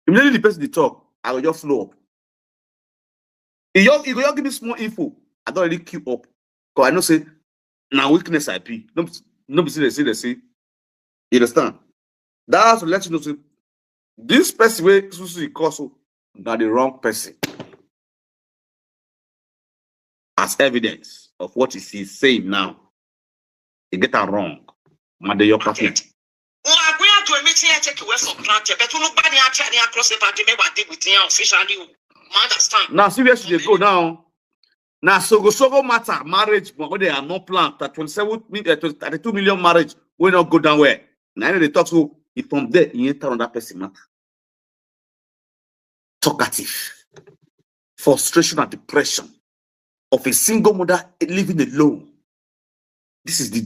immediately the person they talk, I will just flow up. If you give me small info, I don't really queue up. Because I know say now weakness I be. No be say they say. You understand? That's to let you know say this person way Suzy Suzy not the wrong person. As evidence of what he's saying now. He get that wrong. Mother your person. Well, I agree to a meeting I take away from granted, but nobody actually across the party never did with the officially. Understand? Now, seriously, they go now. Now, so matter marriage, but they are not planned. That 32 million marriage will not go down where. Now they talk so if from there you enter on that person matter. Talkative, frustration and depression of a single mother living alone. This is the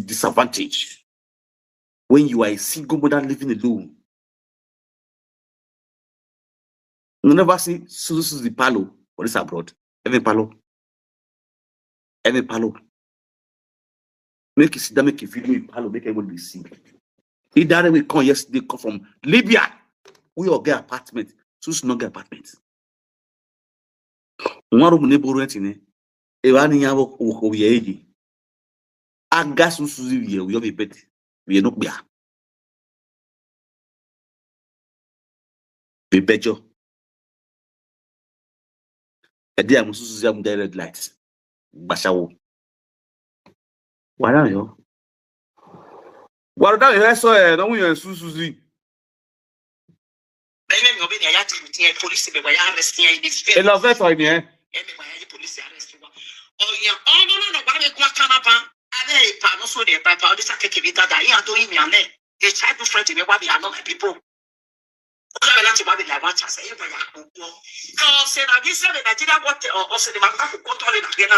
disadvantage when you are a single mother living alone. You never see Suzy Suzy Palo or this abroad. Any palo. Make it sit down, make a video in palo, make everybody see. He that we come yesterday, come from Libya. We all get apartment. Suzy not get apartment. One room neighbor renting. Evani yabo ukoviyeji. Aga Suzy we have a bed. We are not there. We bejo. A day I'm Suzy am direct lights. Bashawo. Why yo? What are you? I saw it. Don't we Suzy Suzy? Police be why arresting in this E la vet right here. Police arrest. Oh yeah, oh no, why we go Canada? I pa no so dey pa this take be that I do him and they try to friend me why be are not people. I like to be like what I say because say na this say Nigeria what or say the man go control it again e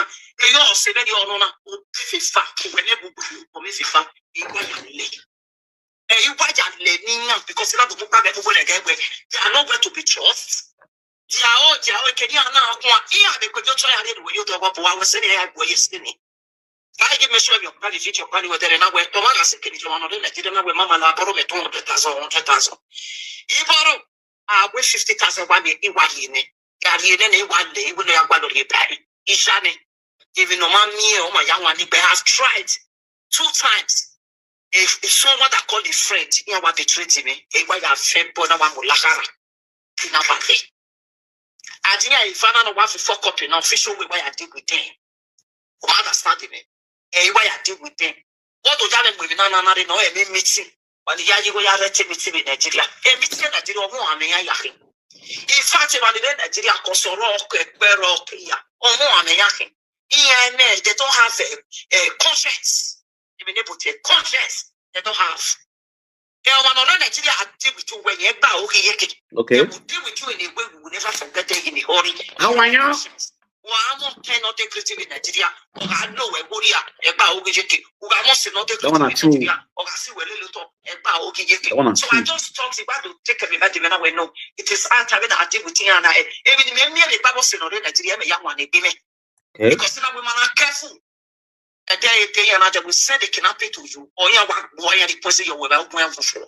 yo say the ono na o fifa when e bu o me fifa e gba le you watch and learning now because you not to book people again where they are not going to be trust. They are can you now go here they could just try and you talk about what was saying I go yesterday. I give me sure your party future party with there now where Tomaga second you want to let you know where Mama la borrow me 200,000 100,000. Iboro we 50,000 one in 1 year. Gary then 1 day when they are going to repay. Ishane even no man me or my young one has tried 2 times. If someone that called a friend, you want to treat me, why you have fed Bona Mulakara in a valley. I think I found out what to fuck up in official way why I deal with them. Who understand me? Why I deal with them. What do you with another no a meeting? When the Yaji go meeting in Nigeria, a meeting in Nigeria, more than Yakin. In fact, when the Nigeria Kosoro, Rock, or more than Yakin. They don't have a conscience. Even able to conscience they don't have. They are one of Nigeria deal with you when you bow okay. They will deal with you in a way we will never forget it in a hurry. How are you? Well, cannot take it in Nigeria. Or I know a warrior about Ogijeki. Who I must not take it in Nigeria. Or I see where little about Ogijeki. So I just talked about to take everybody when I will know. It is out of it I deal with you and I. Even me, the Bible said, Nigeria, a young one, because now women are careful. A day and I will send a canopy to you, or you are boy the pussy you will open for.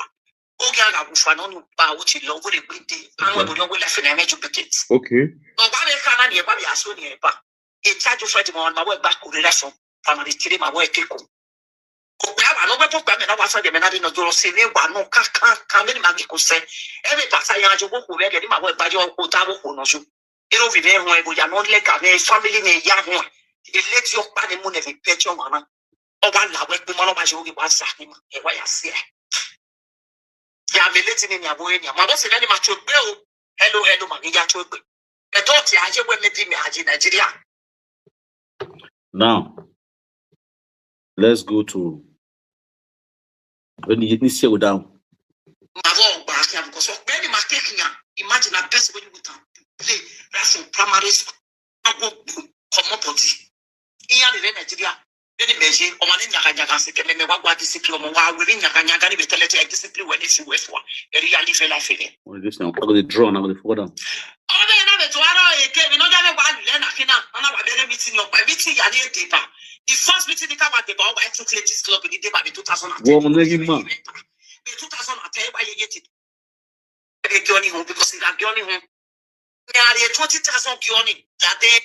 Ogaga will find on about you love with a good day, and we will left in an educate. Okay. No, why can't you buy a soon here? A charge of Freddy on my way back to the lesson from the city, my way. I know what program and I was the Menadin of Doro Sine, but no come in Magical say. Every pass I had to walk away getting my way by your Otavo Honosu. It will be there when we are not like a family in a young one. It lets your body moon every pet your mama. Oh, one love with the man of my show was him. And why I say, yeah, letting in your boy, your mother said any much bill. Hello, Magia to a daughter. I just went to me, Nigeria. Now, let's go to when you need to down. Because many must taking imagine a person when you would play that's in primary school. I go commodity. In Nigeria, any measure or one in Yaga, what discipline or within Yaga, we tell it discipline when it's West one. A really fell feeling. Well, this now, I'm going to draw now the photo. Oh, they never to our we know that one, then I cannot meeting your by meeting your paper. The first meeting they come at the bar, I took this club in the day by the 2010. 2010 by it. Johnny home because he got Johnny home. There are 20,000 Johnny that day.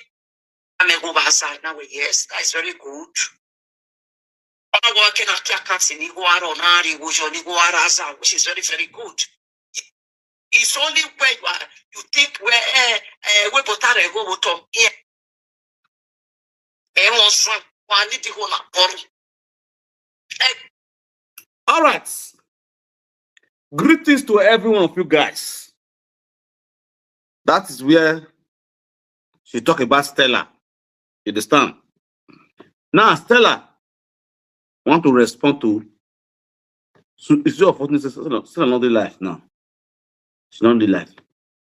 I'm a go outside now. Yes, that's very good. I'm working at Kakats in Iguaronari, which is very, very good. It's only where you think where we put out a go to here. Everyone's one need to go now. All right. Greetings to every one of you guys. That is where she talk about Stella. You understand? Now, Stella want to respond to. So it's your opportunity. Still another life now. She's not in the life.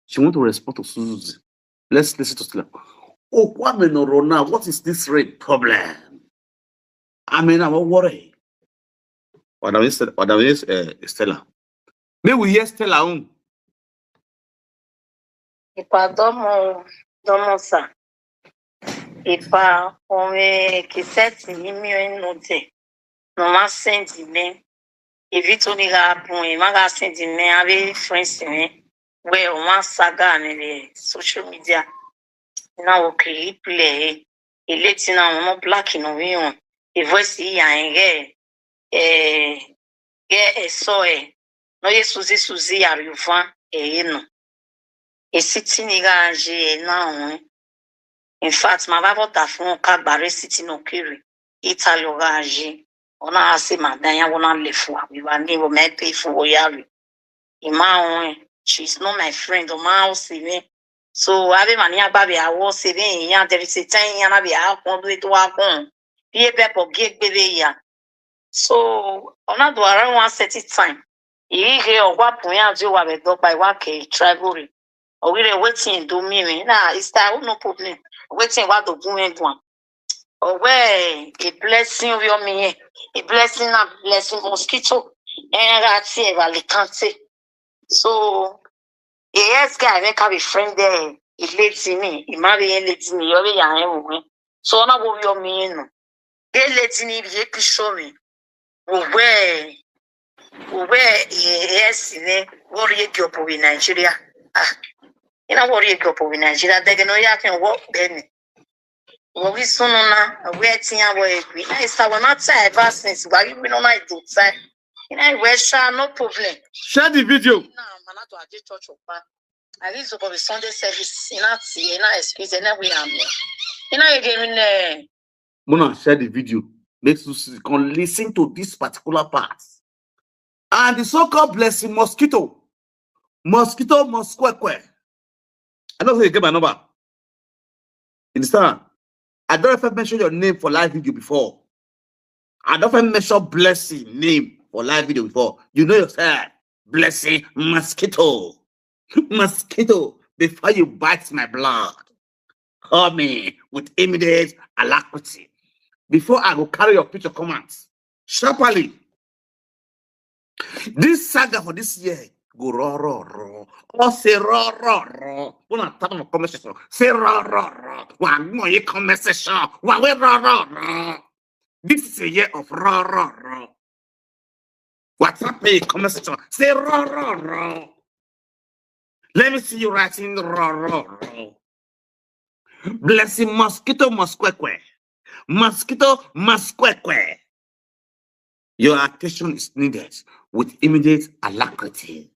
She want to respond to Suzy. Let's listen to Stella. Oh, what is this rape problem? I mean, I'm worried. What is Stella? May we hear Stella on. Ipa domo sa. Ipa ome kiseti imi note. No ma sendi me. Evito ni ga pun e ma ga sendi me ave friends me. We o ma saga me social media. Na o kiri play. Eleti na no black no we on. E voice ya nge so e. No ye Suzy Suzy ariufa no. E sitting igaji now. In fact, my Bible tafun kagbare sitting no kiri. Italo gaji. Ona ase madanya wona lefu. We were never met pay for yari. Ima she's not my friend. Oma me. So ave mania baby I was saving ya there is a time ya na be a kon do it wa kon. Be pepo gig baby ya. So ona do around one certain time. Ihe ogwa pun ya jo wa be do by wa ke travel. Or we waiting do me. Nah, it's that no problem. Waiting what the woman do. Or where a blessing of your me, a blessing mosquito, and I see a so yes, guy, make a friend there. It leads me, it marry leads me, you're young. So now what you mean? They let me be show me. Where yes, what you go in Nigeria. You know what you go in Nigeria, they can walk then. What we soon on waiting away. It's our not say advancements, but you know, I do say, you know, where shall no problem. Share the video. No, man, I do a church of I used to go to Sunday service in that sea, and I excuse and we are. You know, you gave me Mona, share the video. Make you can listen to this particular part. And the so-called blessing mosquito. Mosquito mosqueque. I don't say you get my number. You understand? I don't ever mention your name for live video before. I don't ever mention blessing name for live video before. You know yourself. Blessing mosquito. Mosquito. Before you bite my blood. Call me with immediate alacrity. Before I go carry your picture comments. Sharply. This saga for this year go raw. Or say raw. When I talk about conversation, say raw. One more conversation. One way raw. This is a year of raw. What's up, a conversation? Say raw. Let me see you writing raw. Blessing mosquito mosqueque. Mosquito mosqueque. Your attention is needed with immediate alacrity.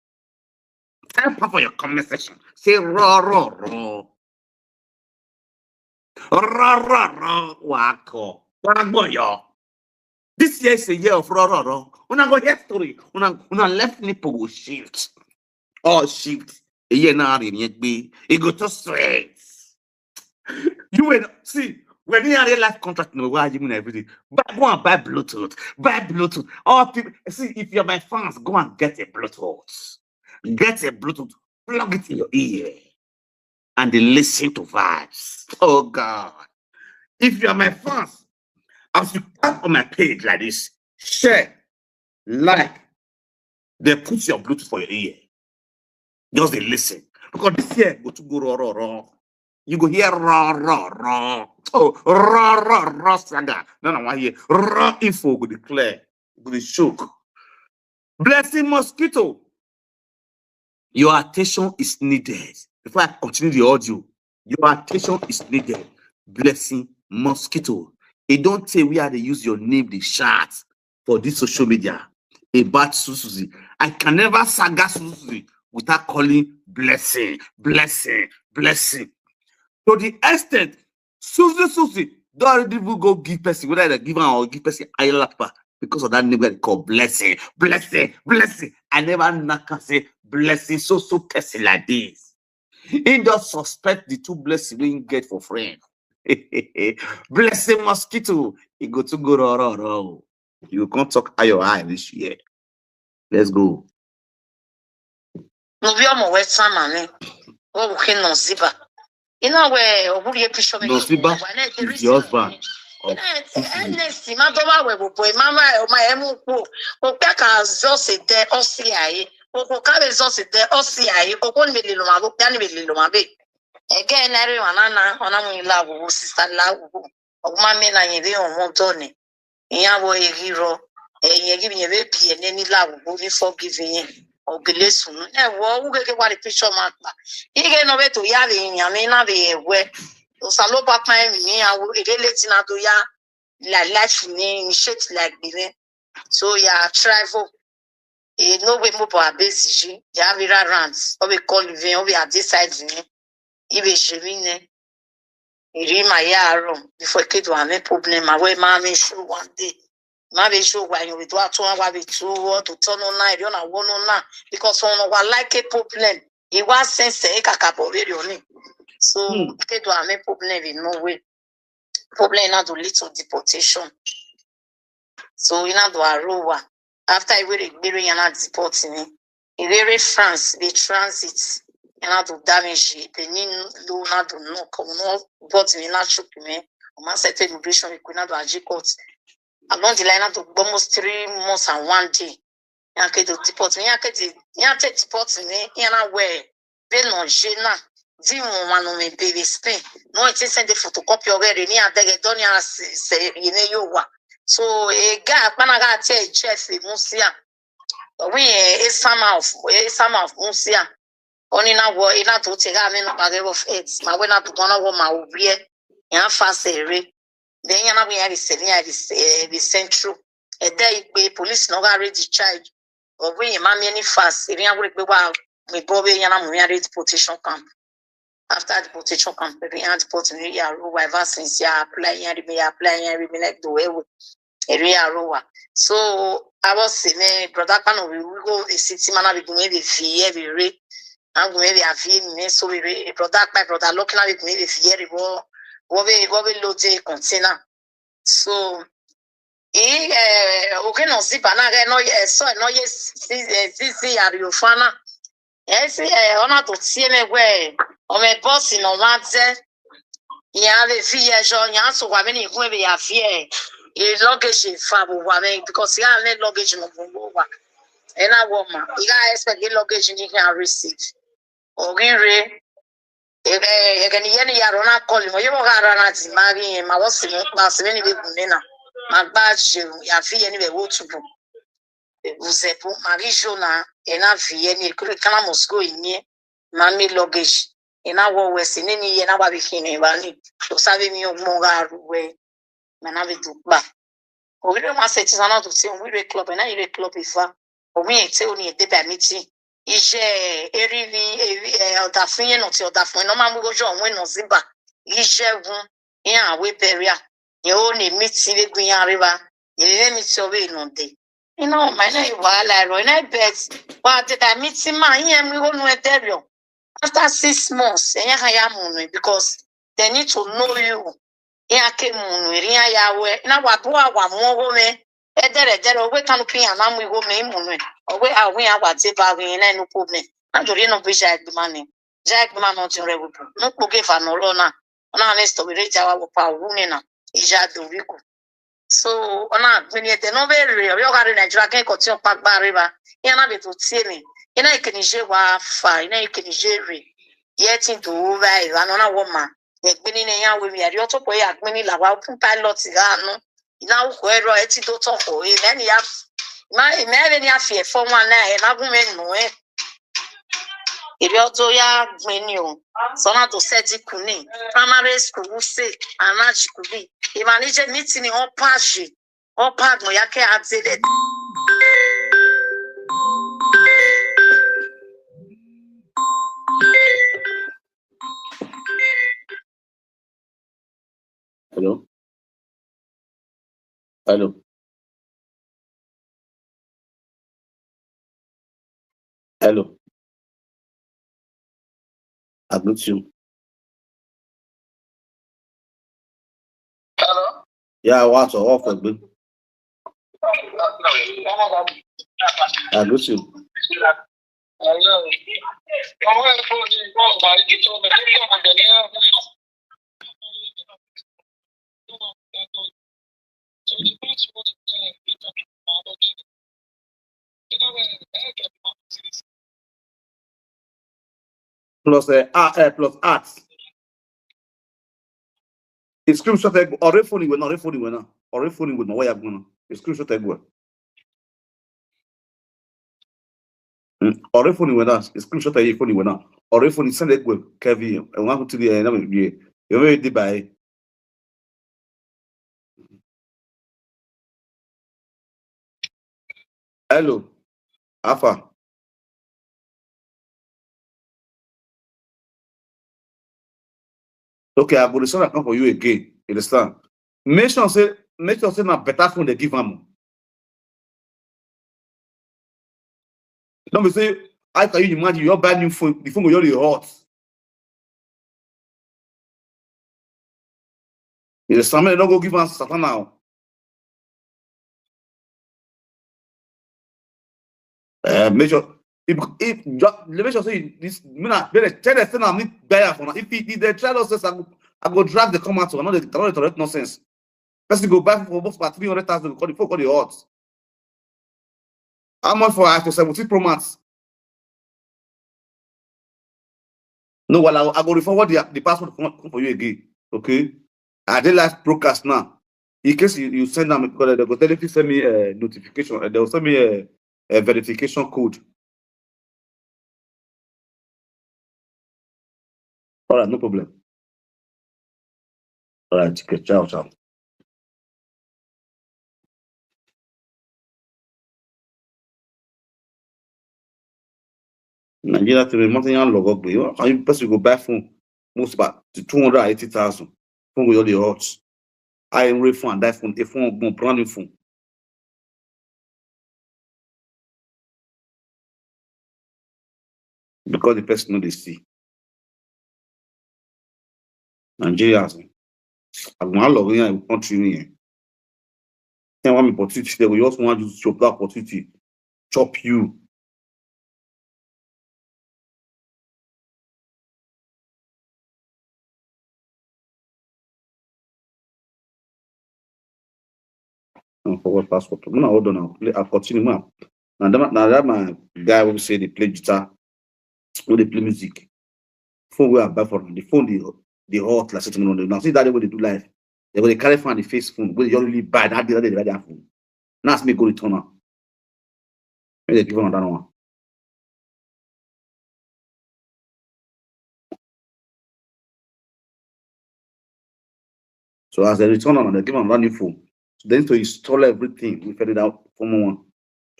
Type up for your comment section. Say raw. Raw. Wako. Wagboyo. This year is a year of raw. Una go history. Una left nipple will shift. All shift. A year now in yet be. It go to straight. You will see. When you have a life contract, no, why you mean everything? Go and buy Bluetooth. All people see if you're my fans, go and get a Bluetooth. Get a Bluetooth, plug it in your ear, and they listen to vibes. Oh God. If you're my fans, as you tap on my page like this, share, like, they put your Bluetooth for your ear. Just they listen. Because this year go to go raw. You go hear raw. Oh, raw saga. No, I hear raw info go declare. Go the shock. Blessing mosquito. Your attention is needed. Before I continue the audio, your attention is needed. Blessing mosquito. It don't say where they use your name, the chat for this social media about Suzy. I can never saga Suzy without calling blessing. To the extent, Suzy, don't even go give person, whether they give her or give person ayalapa because of that name they call blessing. I never knock and say blessing so person like this. He just suspect the two blessings we get for friend. Blessing mosquito, he go to go raw. You can't talk your eye this year. Let's go. No be omo we sama o wo kin no ziba. Ina we oburi e pisho me. No ziba is your husband. Next ma do wa we boy mama o ma emu ku o pe ka ajose de osi aye o ko ka be ajose de osi aye o ko ni lo ma bo ya ni lo ma be again everyone ona mu ila wo sister la wo o ma me na yin be o mo do ni iya wo hero yin give me be pie ni la wo ni forgiving o bele sunu e wo wo gege wa the picture ma pa ige no be to ya be yin mi na be we o salo papa mi awo ele ti na to ya la life ni shit like me so ya travel e no we mo pa base ya be rants o be call vin o be at this side ni ibe jemine iri ma yaro before kid wa me problem awe ma me show one day ma be show wa you do atu wa be two what to turn on na na wo no na because on wa like a problem e wa sense e kakabo re oni so kid wa me problem in no way problem na to lead to deportation. So in Aruwa, after I will be in deporting, in very France, the transit, and to damage the new not to know, come no, but in a shook me, or my certain immigration, we could not do a court. Along the line to almost 3 months and 1 day. I can deport me, I can deport me, and I wear, then on Jena. Di one me baby Spain. No, it is send the photocopy already. Ni adege donia se yine yowa. So a guy panaga te chef musia. We a summer of musia. Only na wo ina to take a men of AIDS. My way not to one of my ubie. Yan fast ere. Then yana we have the central. A day be police no already charge. Or we mammy any fast. If you would be wow, me Bobby yana we deportation camp. After the deportation camp, we had deportation area ever since you applying like the way area rowa. So I was saying, brother, we go a city man, we maybe fear every rate. I'm maybe a fear, so we brother, my brother, looking at it, maybe fear what we load a container. So, okay, no, see, but I know, so no, yes, see, are you fan? Yes, on to see me where. On my boss in on one set, yeah, the fear, John, yeah, so I mean, if we are fear, a luggage in Fabu, because you have no luggage in Mumba. And I woman, you guys expect the luggage you can receive. Or you can hear the Yarona calling, you won't run at Maggie and my was in class, many people. Magbaje ya vie ni be wotubu. Vous êtes pour Marie Jona et na vie ni kana Moscow inye mami luggage et na wo wese ni ye na ba bikini ba ni to sabe mi mo ga ruwe me na be dukba o wi ma se ti sana to se o wi club na ire club ifa o mi ete o ni ede ba miti ije erivi oda fun ye no ti oda fun no ma mu gojo won no ziba ije gun yan awe peria ye o ni miti we gun yan riba ye mi ti o we no de ina my na wahala ro na bet but that meeting man here we go no eterio after 6 months enya haya munu because they need to know you ya ke munu ria ya we na wabo awa mo me edere we kanu pin na mu go me munu we awe awa te ba we na no problem na jori no be jack man no jore we no ko ge fa no lo na next we reach our pa wu ni na ija do we ko. So ona gbenite no be real yo gari Nigeria ken ko ti o pagba riba yana be to tie ni yana ikenije wa fa yana ikenije re yeti to over anona woman e gbeni ne yan we mi ari o to po ya gbeni la wa fun pilot ga nu ina ko ero e ti to to ko e leni ya ma e me ni afie fo wan na e na gun me nu e iri oto ya gbeni o so na to seti kuni primary school say anaji kuli imanije meeting on page no yake azele. Hello. Hello. Hello. I got you. Hello? Yeah, what's off of me? I got you. Plus plus arts. It's screenshot or rephone with not rephone with now. Or rephone with no way I'm gonna. It's screenshot egg. Or rephone with us. It's screenshot egg phone with now. Or rephone send egg with Kevin and one to the end. You're very by. Hello. Alpha. Okay, I go to send come for you again. You understand? Make sure say na better phone they give them. Don't be say, how can you imagine you're buying new phone, the phone will already hot. You understand? They don't go give us Satan now. Make sure if make sure say this tell the thing I need buy for if they try to say I go drag the comment to another correct nonsense. Person go buy for both for 300,000 because the phone got the hot. How much for iPhone 17 Pro Max? No, well, I go forward the password come for you again. Okay. I did last broadcast now. In case you send them because they go tell you send me a notification and they'll send me a verification code. All right, no problem. All right, okay, ciao. Nigeria to be monthly log up. You person go buy phone most about 280,000. Phone with all the hot. I am refund that phone. A phone go brand new phone. Because the person know they see. Nigerians. I'm not logging in country. Then one opportunity there. We also want you to chop that opportunity. Chop you. Forward passport. I'm not hold on now. I'll continue now. Now that my guy will say they play guitar, or they play music. Phone we are buy for them. The phone the hot like something on them. Now see that they will do live. They go carry phone the face phone. But you really buy that deal, they buy their phone. Now me go return now. Maybe the people on that one. So as they return on, they give them a new phone. So they need to install everything. We fed it out from one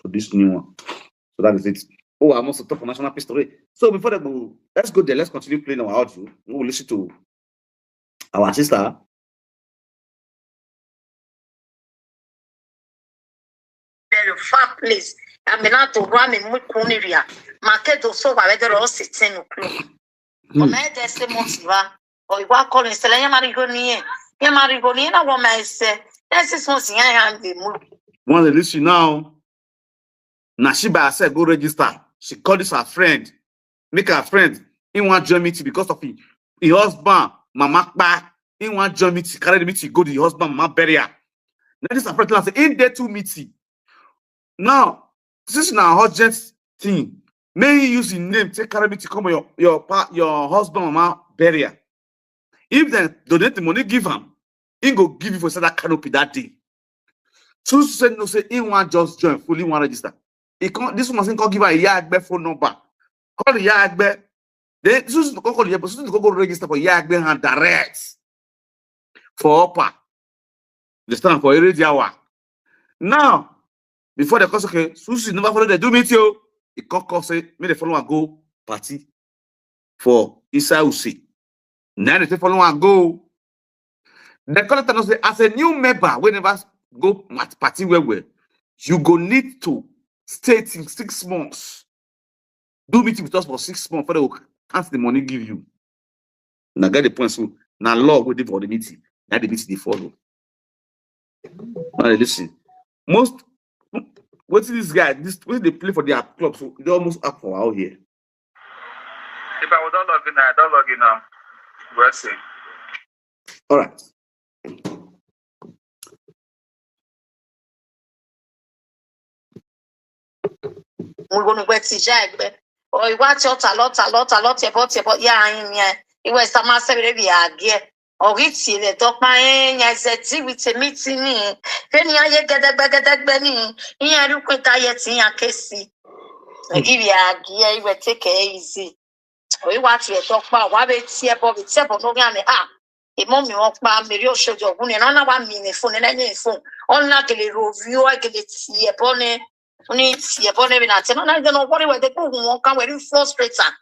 to this new one. So that is it. Oh, I'm also talk for national peace story. So before they go, let's go there. Let's continue playing our audio. We will listen to our sister. Very far place. I mean, not to run in Mukunia. Market also by the rose 10 o'clock. On my desimotiva, or you are calling Selena Marigoni. Yamarigoni, a woman said, that's is something I am the mood. One of the listen now. Nashiba said, go register. She called this her friend. Make her friend. He want join meeting because of the husband, mama back. He want join meeting, carry the meeting, go to the husband, mama burial. Now this her friend say, in there to meeting. Now, this is an urgent thing. May you use the name, take carry meeting, come your husband, mama burial. If they donate the money, give him. He go give you for that canopy that day. Suzy said no, say he want just join, fully want register. He can't, this one can't give her a iye-eki phone number. Call the iye-eki. Then Suzy go call the Suzy go register for iye-eki and direct for upper. They stand for area hour. Now, before the course, okay, Suzy never follow the do meet you. He can't call say, may the follow and go party for Usi. Now they follow and go. The collector say, as a new member, whenever go at party where you go need to stay in 6 months. Do meeting with us for 6 months before they will cancel the money give you. Now get the point. So now law will for the meeting. Now the meeting they follow. Now listen. Most what's this guy? This when they play for their club, so they almost up for out here. If I was not logging now, I don't log in now. We'll see. All right. We're going to wet the jag, or you watch out a lot about yeah, it was a master baby again. Or it's the dog my as a tea with a meeting. Then I get that Benny. Here, look at dieting a casey. Give you a gear, you will take it easy. We watch your dog, what it's here, Bobby, Table, no gun. Ah, a mommy walk by me, you show your wound, and another 1 minute phone and any phone. All not a review, I get it see a bonnet. Needs your body, and I don't know what they won't come with you frustrated.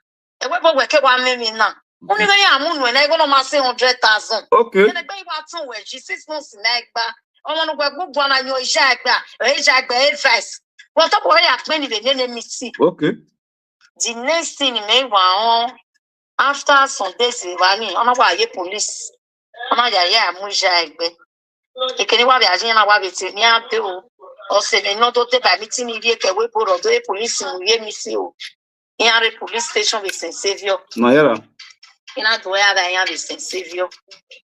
And we will get 1 million now. Only when I go to my 100,000. Okay. And I pay what to where she 6 months in Egba. I want to go good one on your Jagba, advice. What up, I have many the see. Okay. The next thing in May, after some days, running on a police. On a Mujagbe. The Kenny Agina Wabbit near to. Or say not by meeting iye-eki we put the police in you. In a police station with Saint Savior. No, yeah. In a way, I have with Saint Savior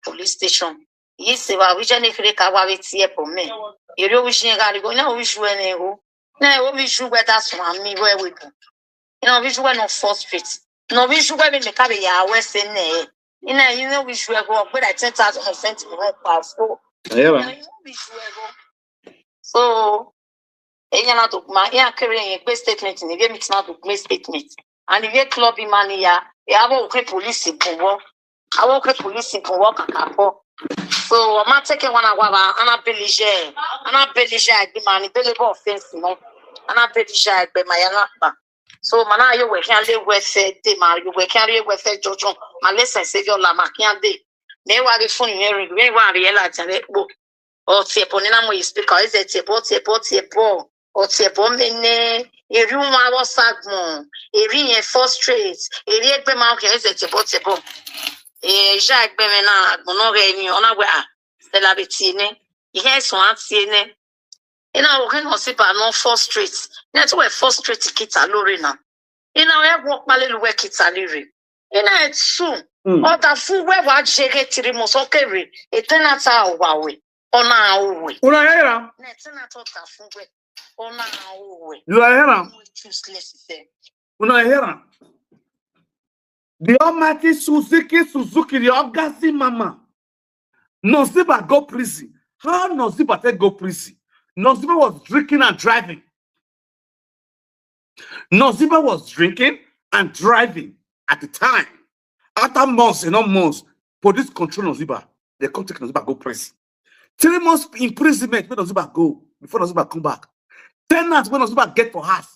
police station. Yes, we just make a way here for me. You know, we should go now. We should go now. We should go that's one me where we go. You know, we should go on 4th Street. No, we should go in the car. West in there. You know, we should go. But I 10,000 cents more powerful. Yeah. So, not to my carrying a statement in the game, it's not to statement. And if you club in money, I will police in work. I will police in work. So, I'm not taking 1 hour, and I believe the money, billable offense, and I believe my lap. So, Mana, you were can't with the man, you were carrying with a Jojo, my lesson, save your lama, can't they? They were the phone hearing, they were realized and book. Or Tiaponina, we speak, or is it a ball, or Tiapomene, a room I was sagmon, a ring a 4th Street, a real mountain is a table, a Jack Bemena, Monogamy on our way, Stella Bettine, he has one scene. In our can see by no 4th Street, that's where 4th Street kids are Lorena. In our walk my little work kids are living. In it soon, or the fool where what Jagger Tirimos okay, a tenant our way. On our way. Una era. You are here. Una era. The Almighty Suzuki, the August mama. Noziba go prison. How Noziba take go prison? Noziba was drinking and driving. Noziba was drinking and driving at the time. After months and not months, police control Noziba. They come take Noziba go prison. 3 months imprisonment when Noziba go before Noziba come back. 10 months when Noziba get for house.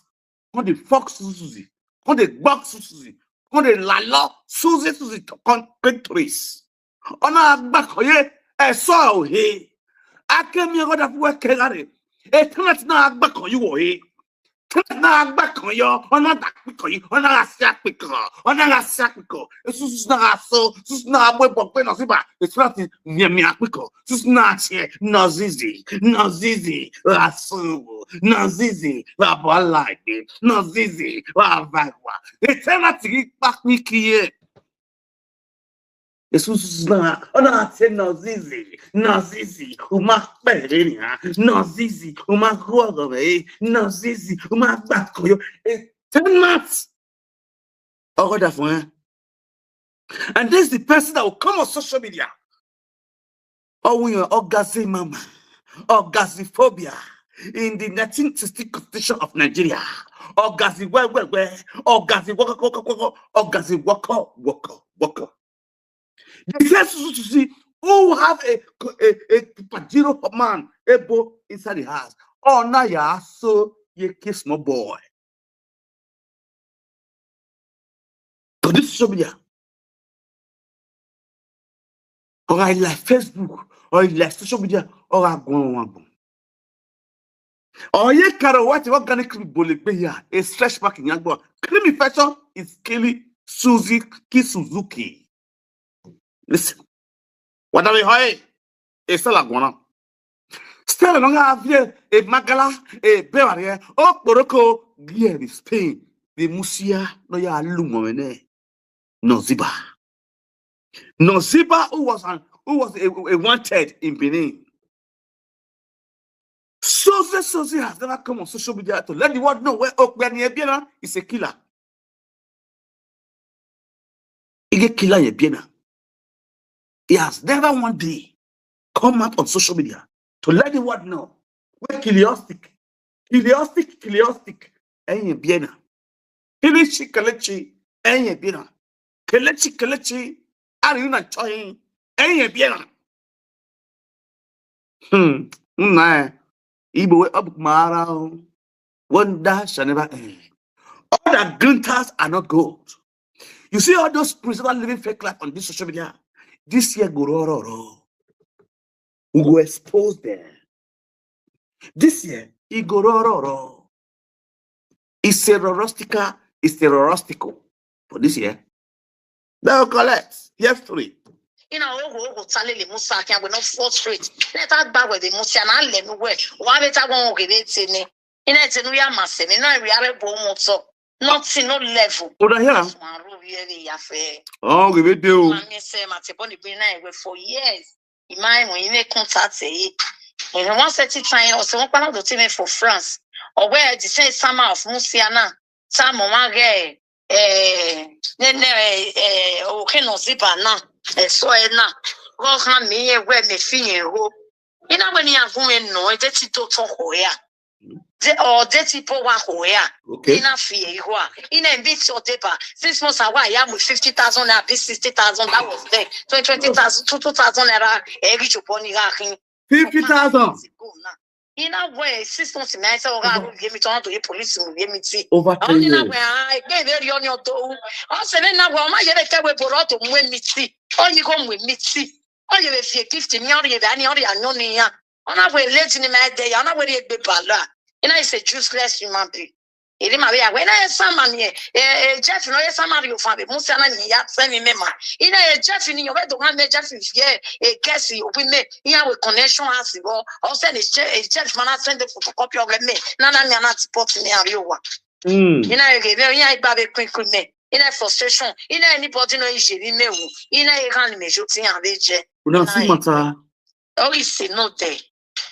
When they fuck Suzy, when they box Suzy, when they lalo Suzy Suzy on trace. On a back here, I saw here. I came here with a work. It cannot now back on you here. Na back on your on a dakiko on a sakiko on a sakiko. This is not so. This is not a boy when Noziba. It's not near me. This is not here. No zizi, no zizi. Asu, no zizi. La balai, no zizi. La vagwa. It's not to back me here. Jesus na ona te nozizi uma perenia nozizi uma ruogo nozizi uma bakoyo 10 months oh that one. And this is the person that will come on social media we are orgasm mama orgasmophobia in the 1960 Constitution of Nigeria orgasm orgasm waka. The first to see who have a Pajero man able inside the house. Oh, now ya so you kiss small boy. So this social media, or I like Facebook, or I like social media, or I go on. Or ye carry what organic bullet be here, a stretch back in Yagbo. Creamy fashion is killing Suzy Suzuki. Listen, what are we high? It's still a guana. Still, I don't have here a magala, a bear, oh, Boroko, gear the Spain, the Musia, no ya lumone, Noziba. Noziba, who was a wanted in Benin. Suzy has never come on social media to let the world know where Okbaniabiana is a killer. He killer Yabiana. He has never one day come out on social media to let the world know where Kiliostic, and Biena. Kelechi, and Biena. Kelechi, Ariuna Choi, and Biena. Ibo up Mara, one dash shall never end. All the glinters are not gold. You see all those prisoners living fake life on this social media. This year, we will expose them. This year, it's terroristical. For this year, they'll collect. Yes, 3. You know, Sally Musa can not fall straight. Let that back with the Musa and let me work. Why better won't give it in it? In it, we are massing, and we are a bomb, so not see no level. What I hear? Oh, we will do. Mammy say, Matiponi been for years. In mind, when you make contact, and one set it trying or some part of the team for France, or where the same summer of Musiana, some Momage, okay, no zipper now. So now, go hand me where me feeling. You know, when you are going, no, that's it to Hoya. Or dirty poor Hoya. Okay. In a fee, in a bit or paper. 6 months away, I am with 50,000, I be 60,000. That was there. 20,000, 2,000 era, every chuponi racking. 50,000. In a way, 6 months in nice, or I will give it on to the police and give me tea. Over 10 years. I gave very on your toe. I'll say, now, well, my yellow will put out to win me tea. Or you come with me tea. Or you will feel 50 million, any other anonia. On our way, let's in my day, on our way, a bit bala. And I say, juiceless human being. When I summon ye, Jeff, no, somebody you found it, Musana, yat, send me member. In a Jeff in your bed, the one that Jeff is here, a Cassie, open me, here with connection as you go, or send a Jeff, man, I send the photocopy of me, none of me are not supporting me. You know, I baby quick with me. In a frustration, in anybody no issue, in a can measure thing and they jet. Oh, it's no day.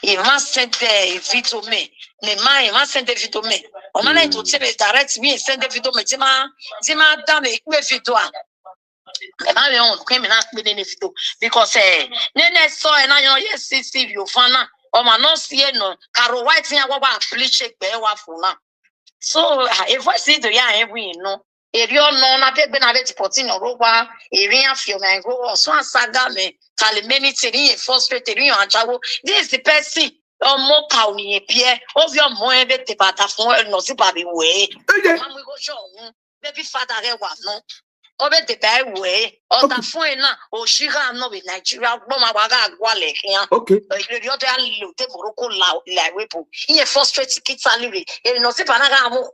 He must send the video me. Me must send the video me. Omana to tell me direct me send the video me. Zima dame video. I don't come in because nene saw and I know yes see you fana or man no see no caro white thing about please check be wa funa. So if I see the ya every no if you know na pe be na let potting or roba if you feel man go so saga me kali many thing frustrated you and chago this is the person more county appear of your more be te bata fun no si pa bi we am we go show baby father no obe the bad way or the phone or she ran no in Nigeria Bomawaga Wale here. Okay. The other little Morocco like wepo. In a frustrated kid salary, and no sepanaga or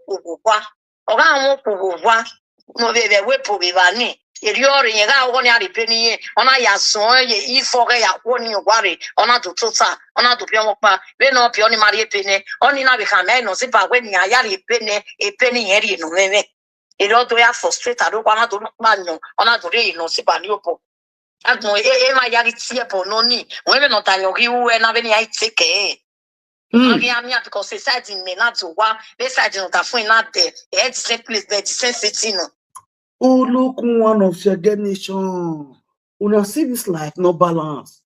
no be wepo vivani. If you're in a one yard penny, on a son, ye for a one you worry, on a to tota, on a to Piomopa, we no pioni Maria penny, only now become no sipa when you are a penny, Eddie no me. It all do ya frustrate. I don't want to look man. On a today, no sipaniopo. I know my yagi no ni. Women not an you and have any I take care. Because society may not do what besides not a friend not there. It's simply the sensitive. Oh, look, one of your nation. When I see this life, no balance.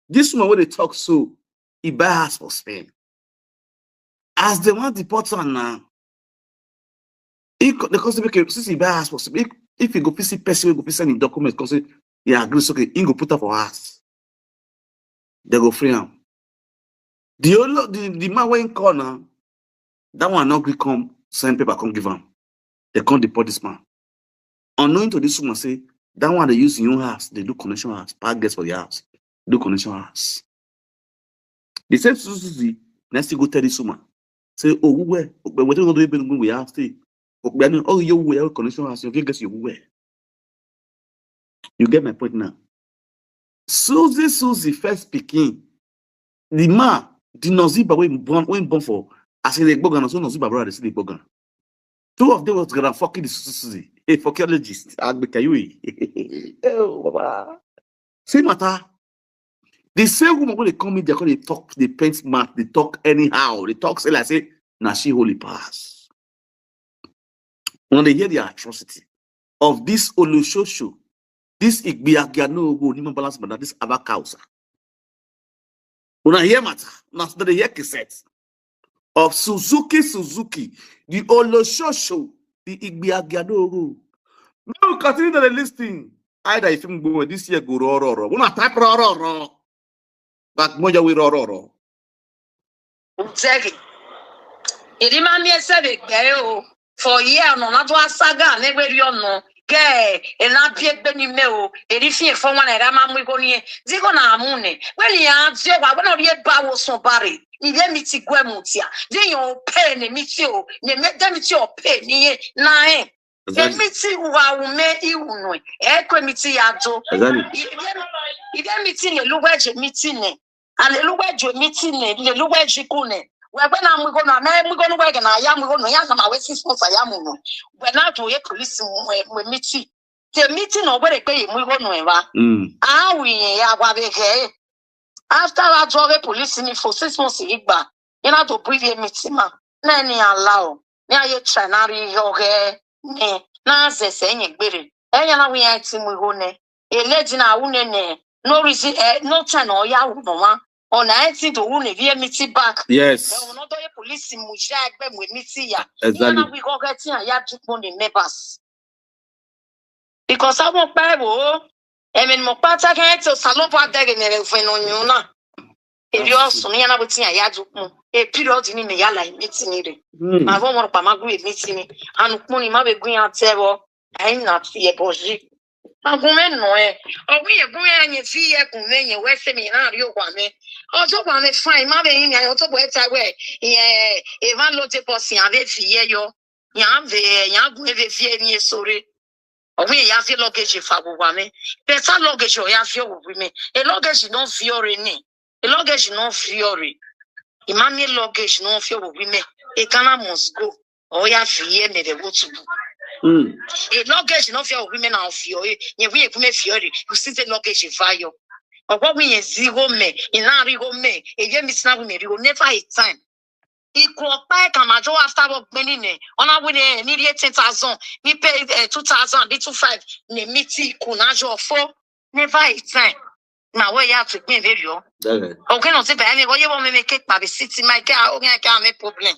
This one where they talk so, he buy house for Spain. As they want the portal now. Since he buy house for Spain, if you go see person, go send the documents because he agrees, okay, he go put up for us. They go free him. The man when corner, that one not come send paper, come give him. They can't deport this man. Unknowing to this woman say, that one they use in your house, they do connection house, park guests for your house, do connection house. The same Suzy, next you go tell this woman, say, oh, where don't do even we have stay. Oh, you will connection house, you guess you will. You get my point now. Suzy first speaking. The man, the Noziba when born for, I say the Bogan, so Noziba brother, they say the Bogan. Two of them was gonna fucking the Suzy, a archaeologist. Oh, Baba. Same matter. The same woman when they come in, they talk, they paint smart, they talk anyhow, they talk, say, like, say, now she holy pass. When they hear the atrocity of this Olushosho, this Igbiagiano, Nima Balance, this Abakausa. When I hear matter, now they hear cassette of Suzuki, the Olushosho, the Igbiagiano. No, continue to the listing. Either if you go this year, go roro. When I type roro, but moja we roro. Exactly. It demand me said it, for year no not to saga, never you know. Gay, and not yet Benny Meo, and if you for one at Amam go near, Zigona Mune. Well, yeah, I will not yet bow so bari. Ni me ti Guemutia. Then you pay ne meet you, ne met them your pay near nine. Then meet you who made you know. Equimity ato. You get meeting a luwage meeting, and a luwage meeting, the luwage kune. When I'm going to work and I am going to Yam, my West Coast, I am. When I do a police with meeting, the meeting over the day, we go nowhere. We are after I drove a police in for 6 months, you know, to breathe a meeting. Nanny allow. Now you try not in your hair. Now, they say, and we are team we go ne. A legend, I wouldn't no reason, no time or ya woman. On 19 to win a meeting back. Yes. There will not be a police in which I them with meeting ya. Exactly. We go get here, you have to put the neighbors. Because I won't Bible. I mean, Mopata can't so Salopa Dag in the Fenona. If you also near with Yadu, a period in me, yalla meeting it. My former Pamagu meeting it, and Pony Mabe Green at Table. I ain't not see a boji. I'm going no, or we are going and you see a convenient West Seminary. Also, one is fine, mother in I also went away. Yeah, if I look at Bossy, I bet you, Yam, the young with a fear, sorry. Or we have your luggage if I will want me. Better luggage or have your women. A luggage no fury. A luggage no fury. Imani luggage no fear women. A canna must go. Or you have fear me the water. A luggage no fear women are fury. You will make fury. You see the luggage if I you. Or what we zero me, in our me, a year miss now me, you will never have time. Equal back and my job after work many on our way nearly 10,000. Me pay 2,000, be 2,500. Ne miti kunajo for never a time. Now where you have to me video. Okay, no, say, but what you want me make it by the city, my car, okay, I can't make problem.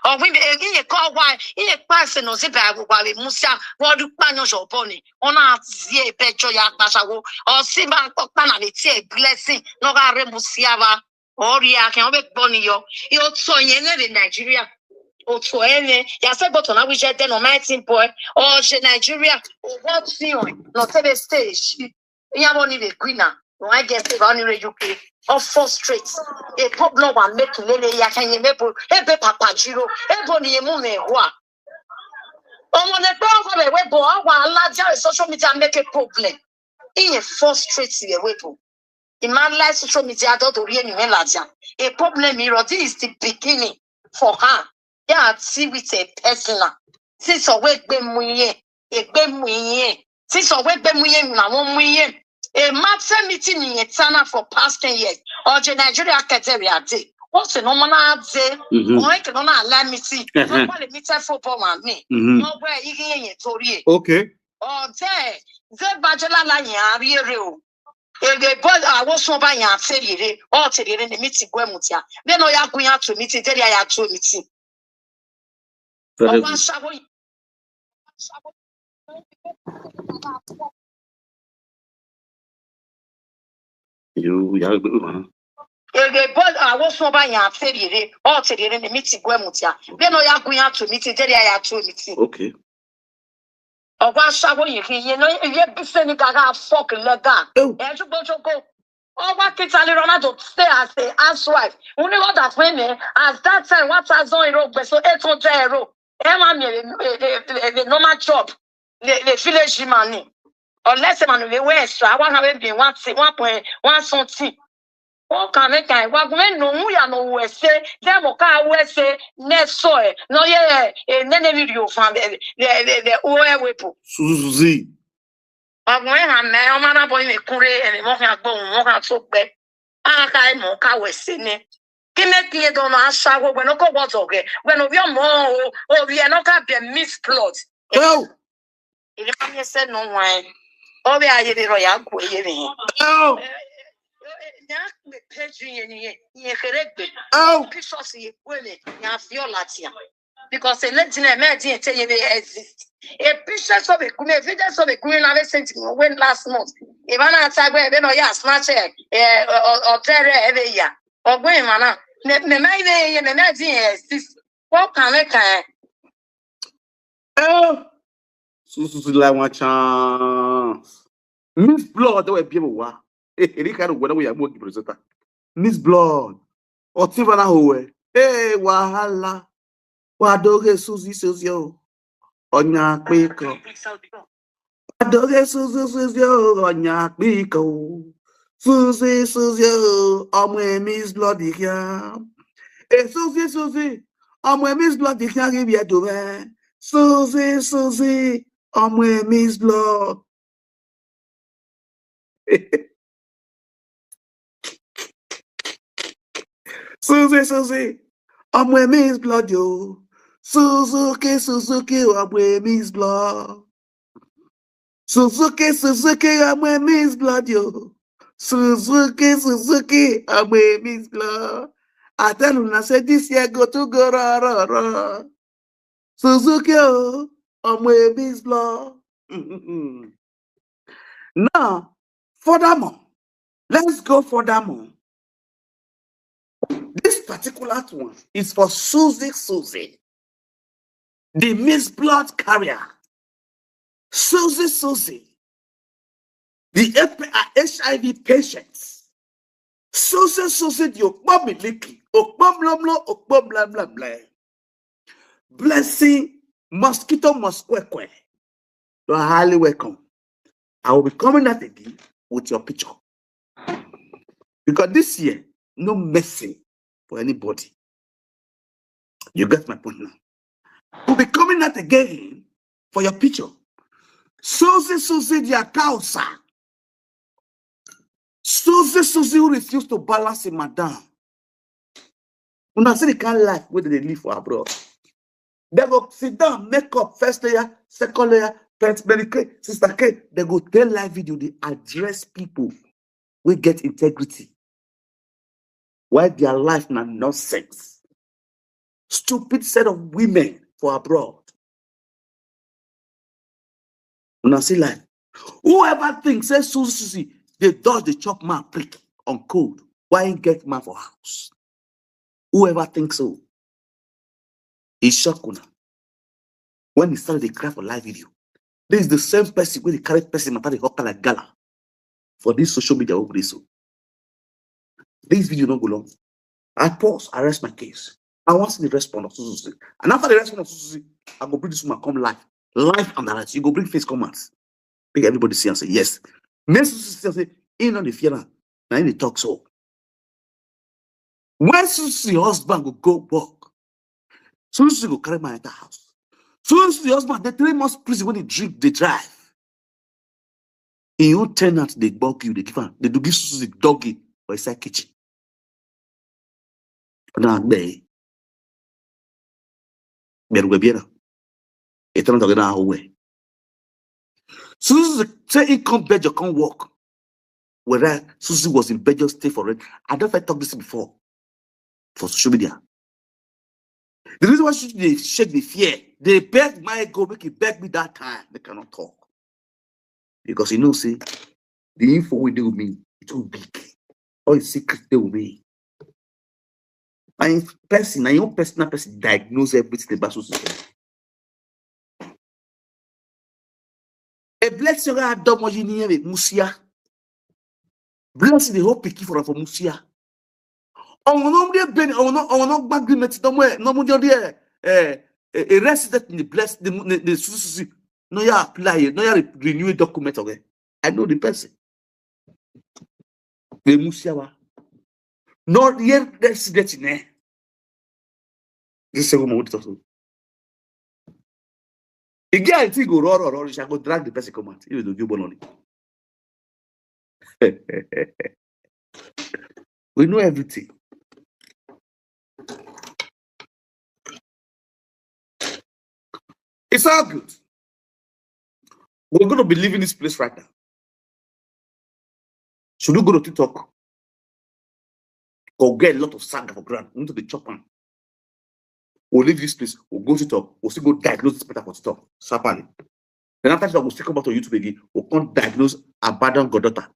Or we be a call why in a person no zip while we musa what do panos or pony on our zie pecho ya basago or simba panality blessing no remusiava or ya can make bonny yo. You're so in Nigeria. Otu ene ya se button na we je den on 19 boy or je Nigeria or what see on no tebe stage ya woni the queen na no I guess they only rejuke or frustrate a problem one make lele ya kan ye mepo ebe papa jiro ebo ni emu na ehwa omo ne pe o be webo wa alaja social media make a problem in a frustrate the webo the man like social media don't ori enu laja a problem here this is the beginning for her. Yeah, see with a personal. Since a week be muye, a be muye. Since a week be muye, na one muye. A matter meeting in a Tana for past 10 years. Or the Nigeria Cateria day. What's the normal day? Why can not allow me see? No one meter football on me. No where you get Tory. Okay. Oh, there. The Bajala Lanya, real. Ege boy I was so by ya failure or to the meeting Gwemutia. Then no ya going to meeting, there ya to meeting. Very One good. You have a good one. Ege boy I was so by ya failure or to the meeting Gwemutia. Then no ya going to meeting, there ya to meeting. Okay. Or one shower you know, you be sending gaga fuck lega. And you go. Oh, what kids are Ronaldo stay as a housewife. Only what that women as that time, what has on Europe, so 800 euro. Emma, the normal job, the village money. Unless a man will extra, I want to have been 1.1 something. What can I kind? What when no we are no we say, them okay we say, next soil. No, yeah, a video from the oil weapon. Suzy. When I'm man, boy, me kure and the mocha bone, mocha so bad. I mocha was singing. Give me don't know shower when I go what's okay. When we are more, we are not going to be misplot. Oh. If said no wine, oh, we are the royal queen. Oh. Oh, because a legend imagine tell you they exist. A picture of a queen, evidence of a queen I sent when last month. If I'm not saying, then I snatch it or tear every year. Or going, man, maybe imagine exist. What can I can? Oh. Suzy like one chance. Miss Blood, that way people were. Any kind of weather we are more presenter. Miss Blood. Or Tivana Hoe. Hey, wahala. Wadoge Suzy Suzy. Onya Aproko. Wadoge Suzy Suzy. Onya Aproko. Suzy Suzy. Miss Blood here. Hey, Suzy Suzy. Miss Blood here. Give you to me. Suzy Suzy. Miss Blood. Suzy Suzy. Miss Blood yo. Suzuki Suzuki. Miss Blood. Suzuki Suzuki. Miss Blood yo. Suzuki Suzuki. Miss Blood. I tell you, I said this year go to go ra. Suzuki oh. Miss Blood. Now, furthermore, let's go furthermore. This particular one is for Suzy Suzy, the Miss Blood carrier. Suzy Suzy, the HIV patients. Suzy Suzy, the okpomiliki, okpomlomlo, okpom blah blah blah. Blessing mosquito mosqueque. You are highly welcome. I will be coming out again with your picture. Because this year, no mercy for anybody. You get my point now. We'll be coming out again for your picture. Suzy Suzy, the idahosa. Suzy Suzy who refused to balance in madam. When I see the kind of life where they live for abroad, they go sit down, make up first layer, second layer, parents, Mary K, Sister K. They go tell live video, they address people we get integrity. Why their life now nonsense. Stupid set of women for abroad. When I see life, whoever thinks says Suzy Suzy, they dodge the chop man prick on code. Why ain't get man for house? Whoever thinks so, is shocked when he started to cry for live video. This is the same person when he carried person matter the hawker like gala for this social media over this. This video don't go long. I pause, I rest my case. I want to see the response of Suzy Suzy. And after the response of Suzy Suzy, I go bring this woman come live. Live and direct. You go bring face comments. Make everybody see and say yes. Make Suzy Suzy say, in on the fear now in the talk so. When Suzy Suzy husband go work, Suzy Suzy go carry my entire house. Suzy Suzy husband, the 3 months prison when they drink, they drive. In your tenant, they bug you, they give her, they do give Suzy Suzy doggy for inside kitchen. Now they will be here. It's not talking about way. Suzy say he come Belgium, come work. Whereas Suzy was in Belgium, stay for it. I don't talk this before for social media. The reason why they shake the fear, they beg my go, make it beg me that time. They cannot talk. Because you know, see, the info we do with me, it's too big. All the secret they with me. And person, and your personal person diagnose everything about Suzy. A blessing I don't want you near with Musia. Blessing the whole picky for Musia. On not agreement, no more a resident in the blessed the Suzy. No, you apply, no, you renew a document again. I know the person. The Musiawa. Not yet resident in there. This second moment also. Again, I think go roar, shall go drag the person come out. Even though you born on it. We know everything. It's all good. We're going to be leaving this place right now. Should we go to TikTok? Or get a lot of sand for ground into the chopper? We'll leave this place. We'll go to TikTok. We'll still go diagnose this better for TikTok. Sapali. Then after that, we'll still come back to YouTube again. We'll come diagnose abandoned goddaughter.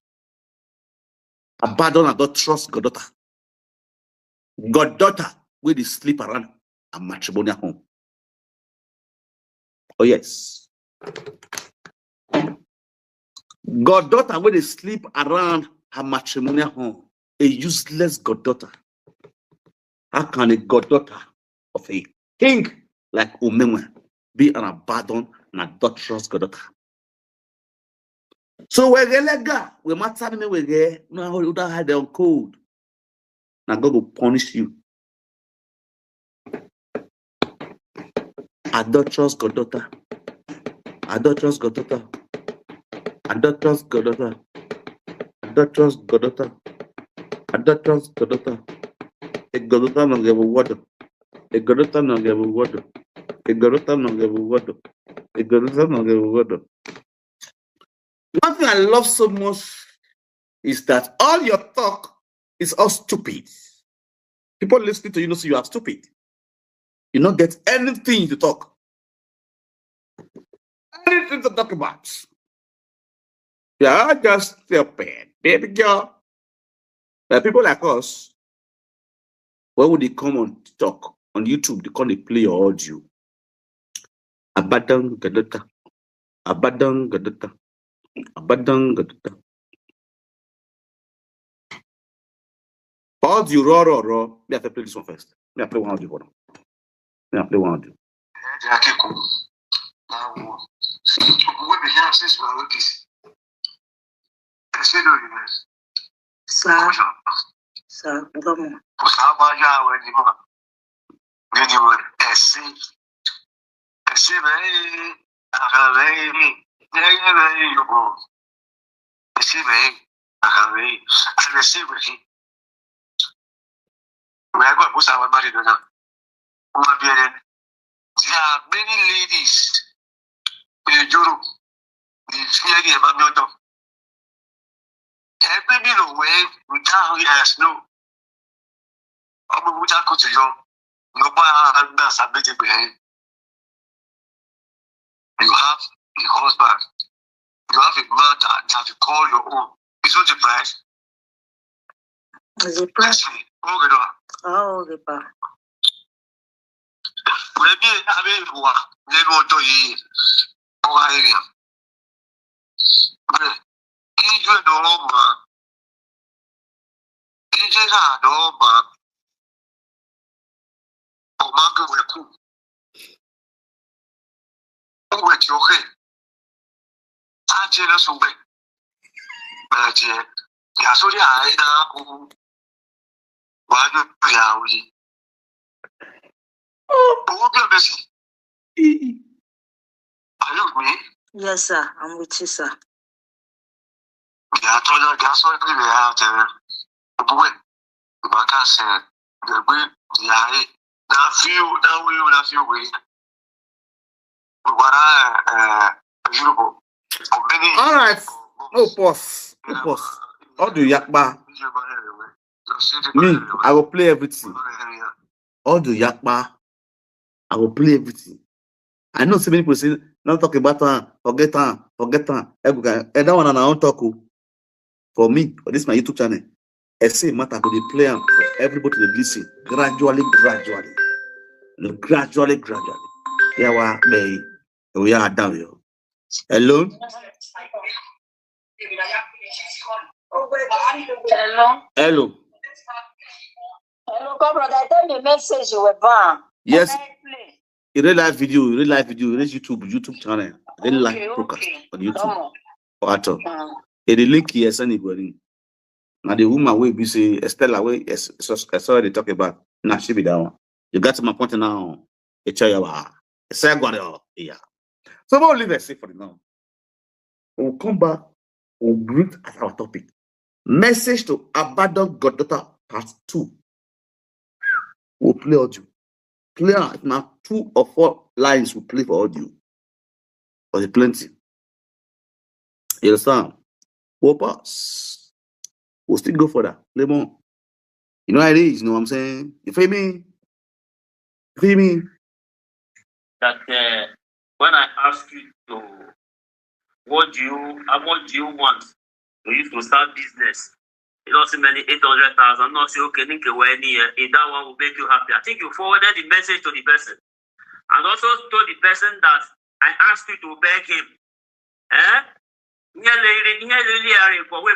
Abandon and don't trust goddaughter. Goddaughter where they sleep around a matrimonial home. Oh yes. Goddaughter where they sleep around her matrimonial home. A useless goddaughter. How can a goddaughter of a king like Umenwan be an abandoned and adulterous goddaughter? So we're lega, we matter me we get no you don't have their own code. Now God will punish you. Adulterous goddaughter. Adulterous goddaughter. Adulterous goddaughter. Adulterous goddaughter. Adulterous goddaughter. A goddaughter no give water. A goddaughter no give water. A goddaughter no give water. A goddaughter no give water. One thing I love so much is that all your talk is all stupid. People listening to you know so you are stupid. You don't get anything to talk. Anything to talk about. Yeah, just stupid, baby girl. But people like us, where would they come on talk? On YouTube, they come they play your audio. Abadan gadata. Abadan gadata. Abadan gadata. Audio raw. Me have to play this one first. Me have to play one audio for them. Me have to play one audio. Sir, government. Where I got most of our married now. There are many ladies in Europe. The fear of Mamioto. Every meal away without snow. I'm without coaching you. No matter that's a bit behind. You have a husband. You have a man that you call your own. It's not a price. It's a price. Oh, the bar. Maybe I mean, they want to eat. Oh, I am. Ije n'ọma, ije n'ọma, ọmaga wekwu, oweti ohe, aje na sugbe, aje, ya sori ai na aku, waju ya uri. Owo bi obesi. Are you with me? Yes, sir. I'm with you, sir. Ya tola gas oil bi ya tere. Obuwe, ibaka se, gbe ya e, na feel we. Beautiful. All right. No pause. All the yakba. Me, I will play everything. All the yakba, I will play everything. I know so many people say, not talk about forget her. And that one and I don't talk. For me, or this is my YouTube channel. I say matter to the play for everybody to listen. Gradually. Yeah, we are down here. Hello? Hello, come brother. Tell me message you were born. Yes. You real live video, YouTube channel. Real live broadcast on YouTube. The link here is anybody. Now the woman will be say Estella way sorry they talk about. Now she be that one. You got to my point now. Yeah. So we'll leave it safe for the now. We'll come back. We'll greet at our topic. Message to abandoned goddaughter part 2. We'll play audio. Play out now 2 or 4 lines will play for audio. For the plenty. You understand? We'll pass. We'll still go for that. Play more. You know how it is, you know what I'm saying? You feel me? That when I ask you to, how much do you want to use to start business? You don't see many 800,000. Not say okay, think if that one will make you happy. I think you forwarded the message to the person, and also told the person that I asked you to beg him.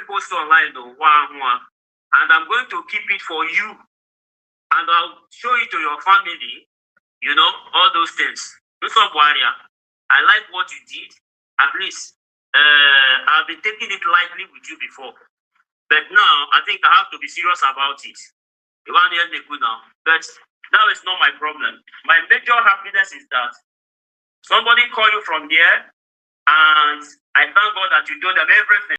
Post online though, and I'm going to keep it for you, and I'll show it to your family. You know, all those things. I like what you did. At least I've been taking it lightly with you before. But now I think I have to be serious about it. But that is not my problem. My major happiness is that somebody call you from there, and I thank God that you told them everything.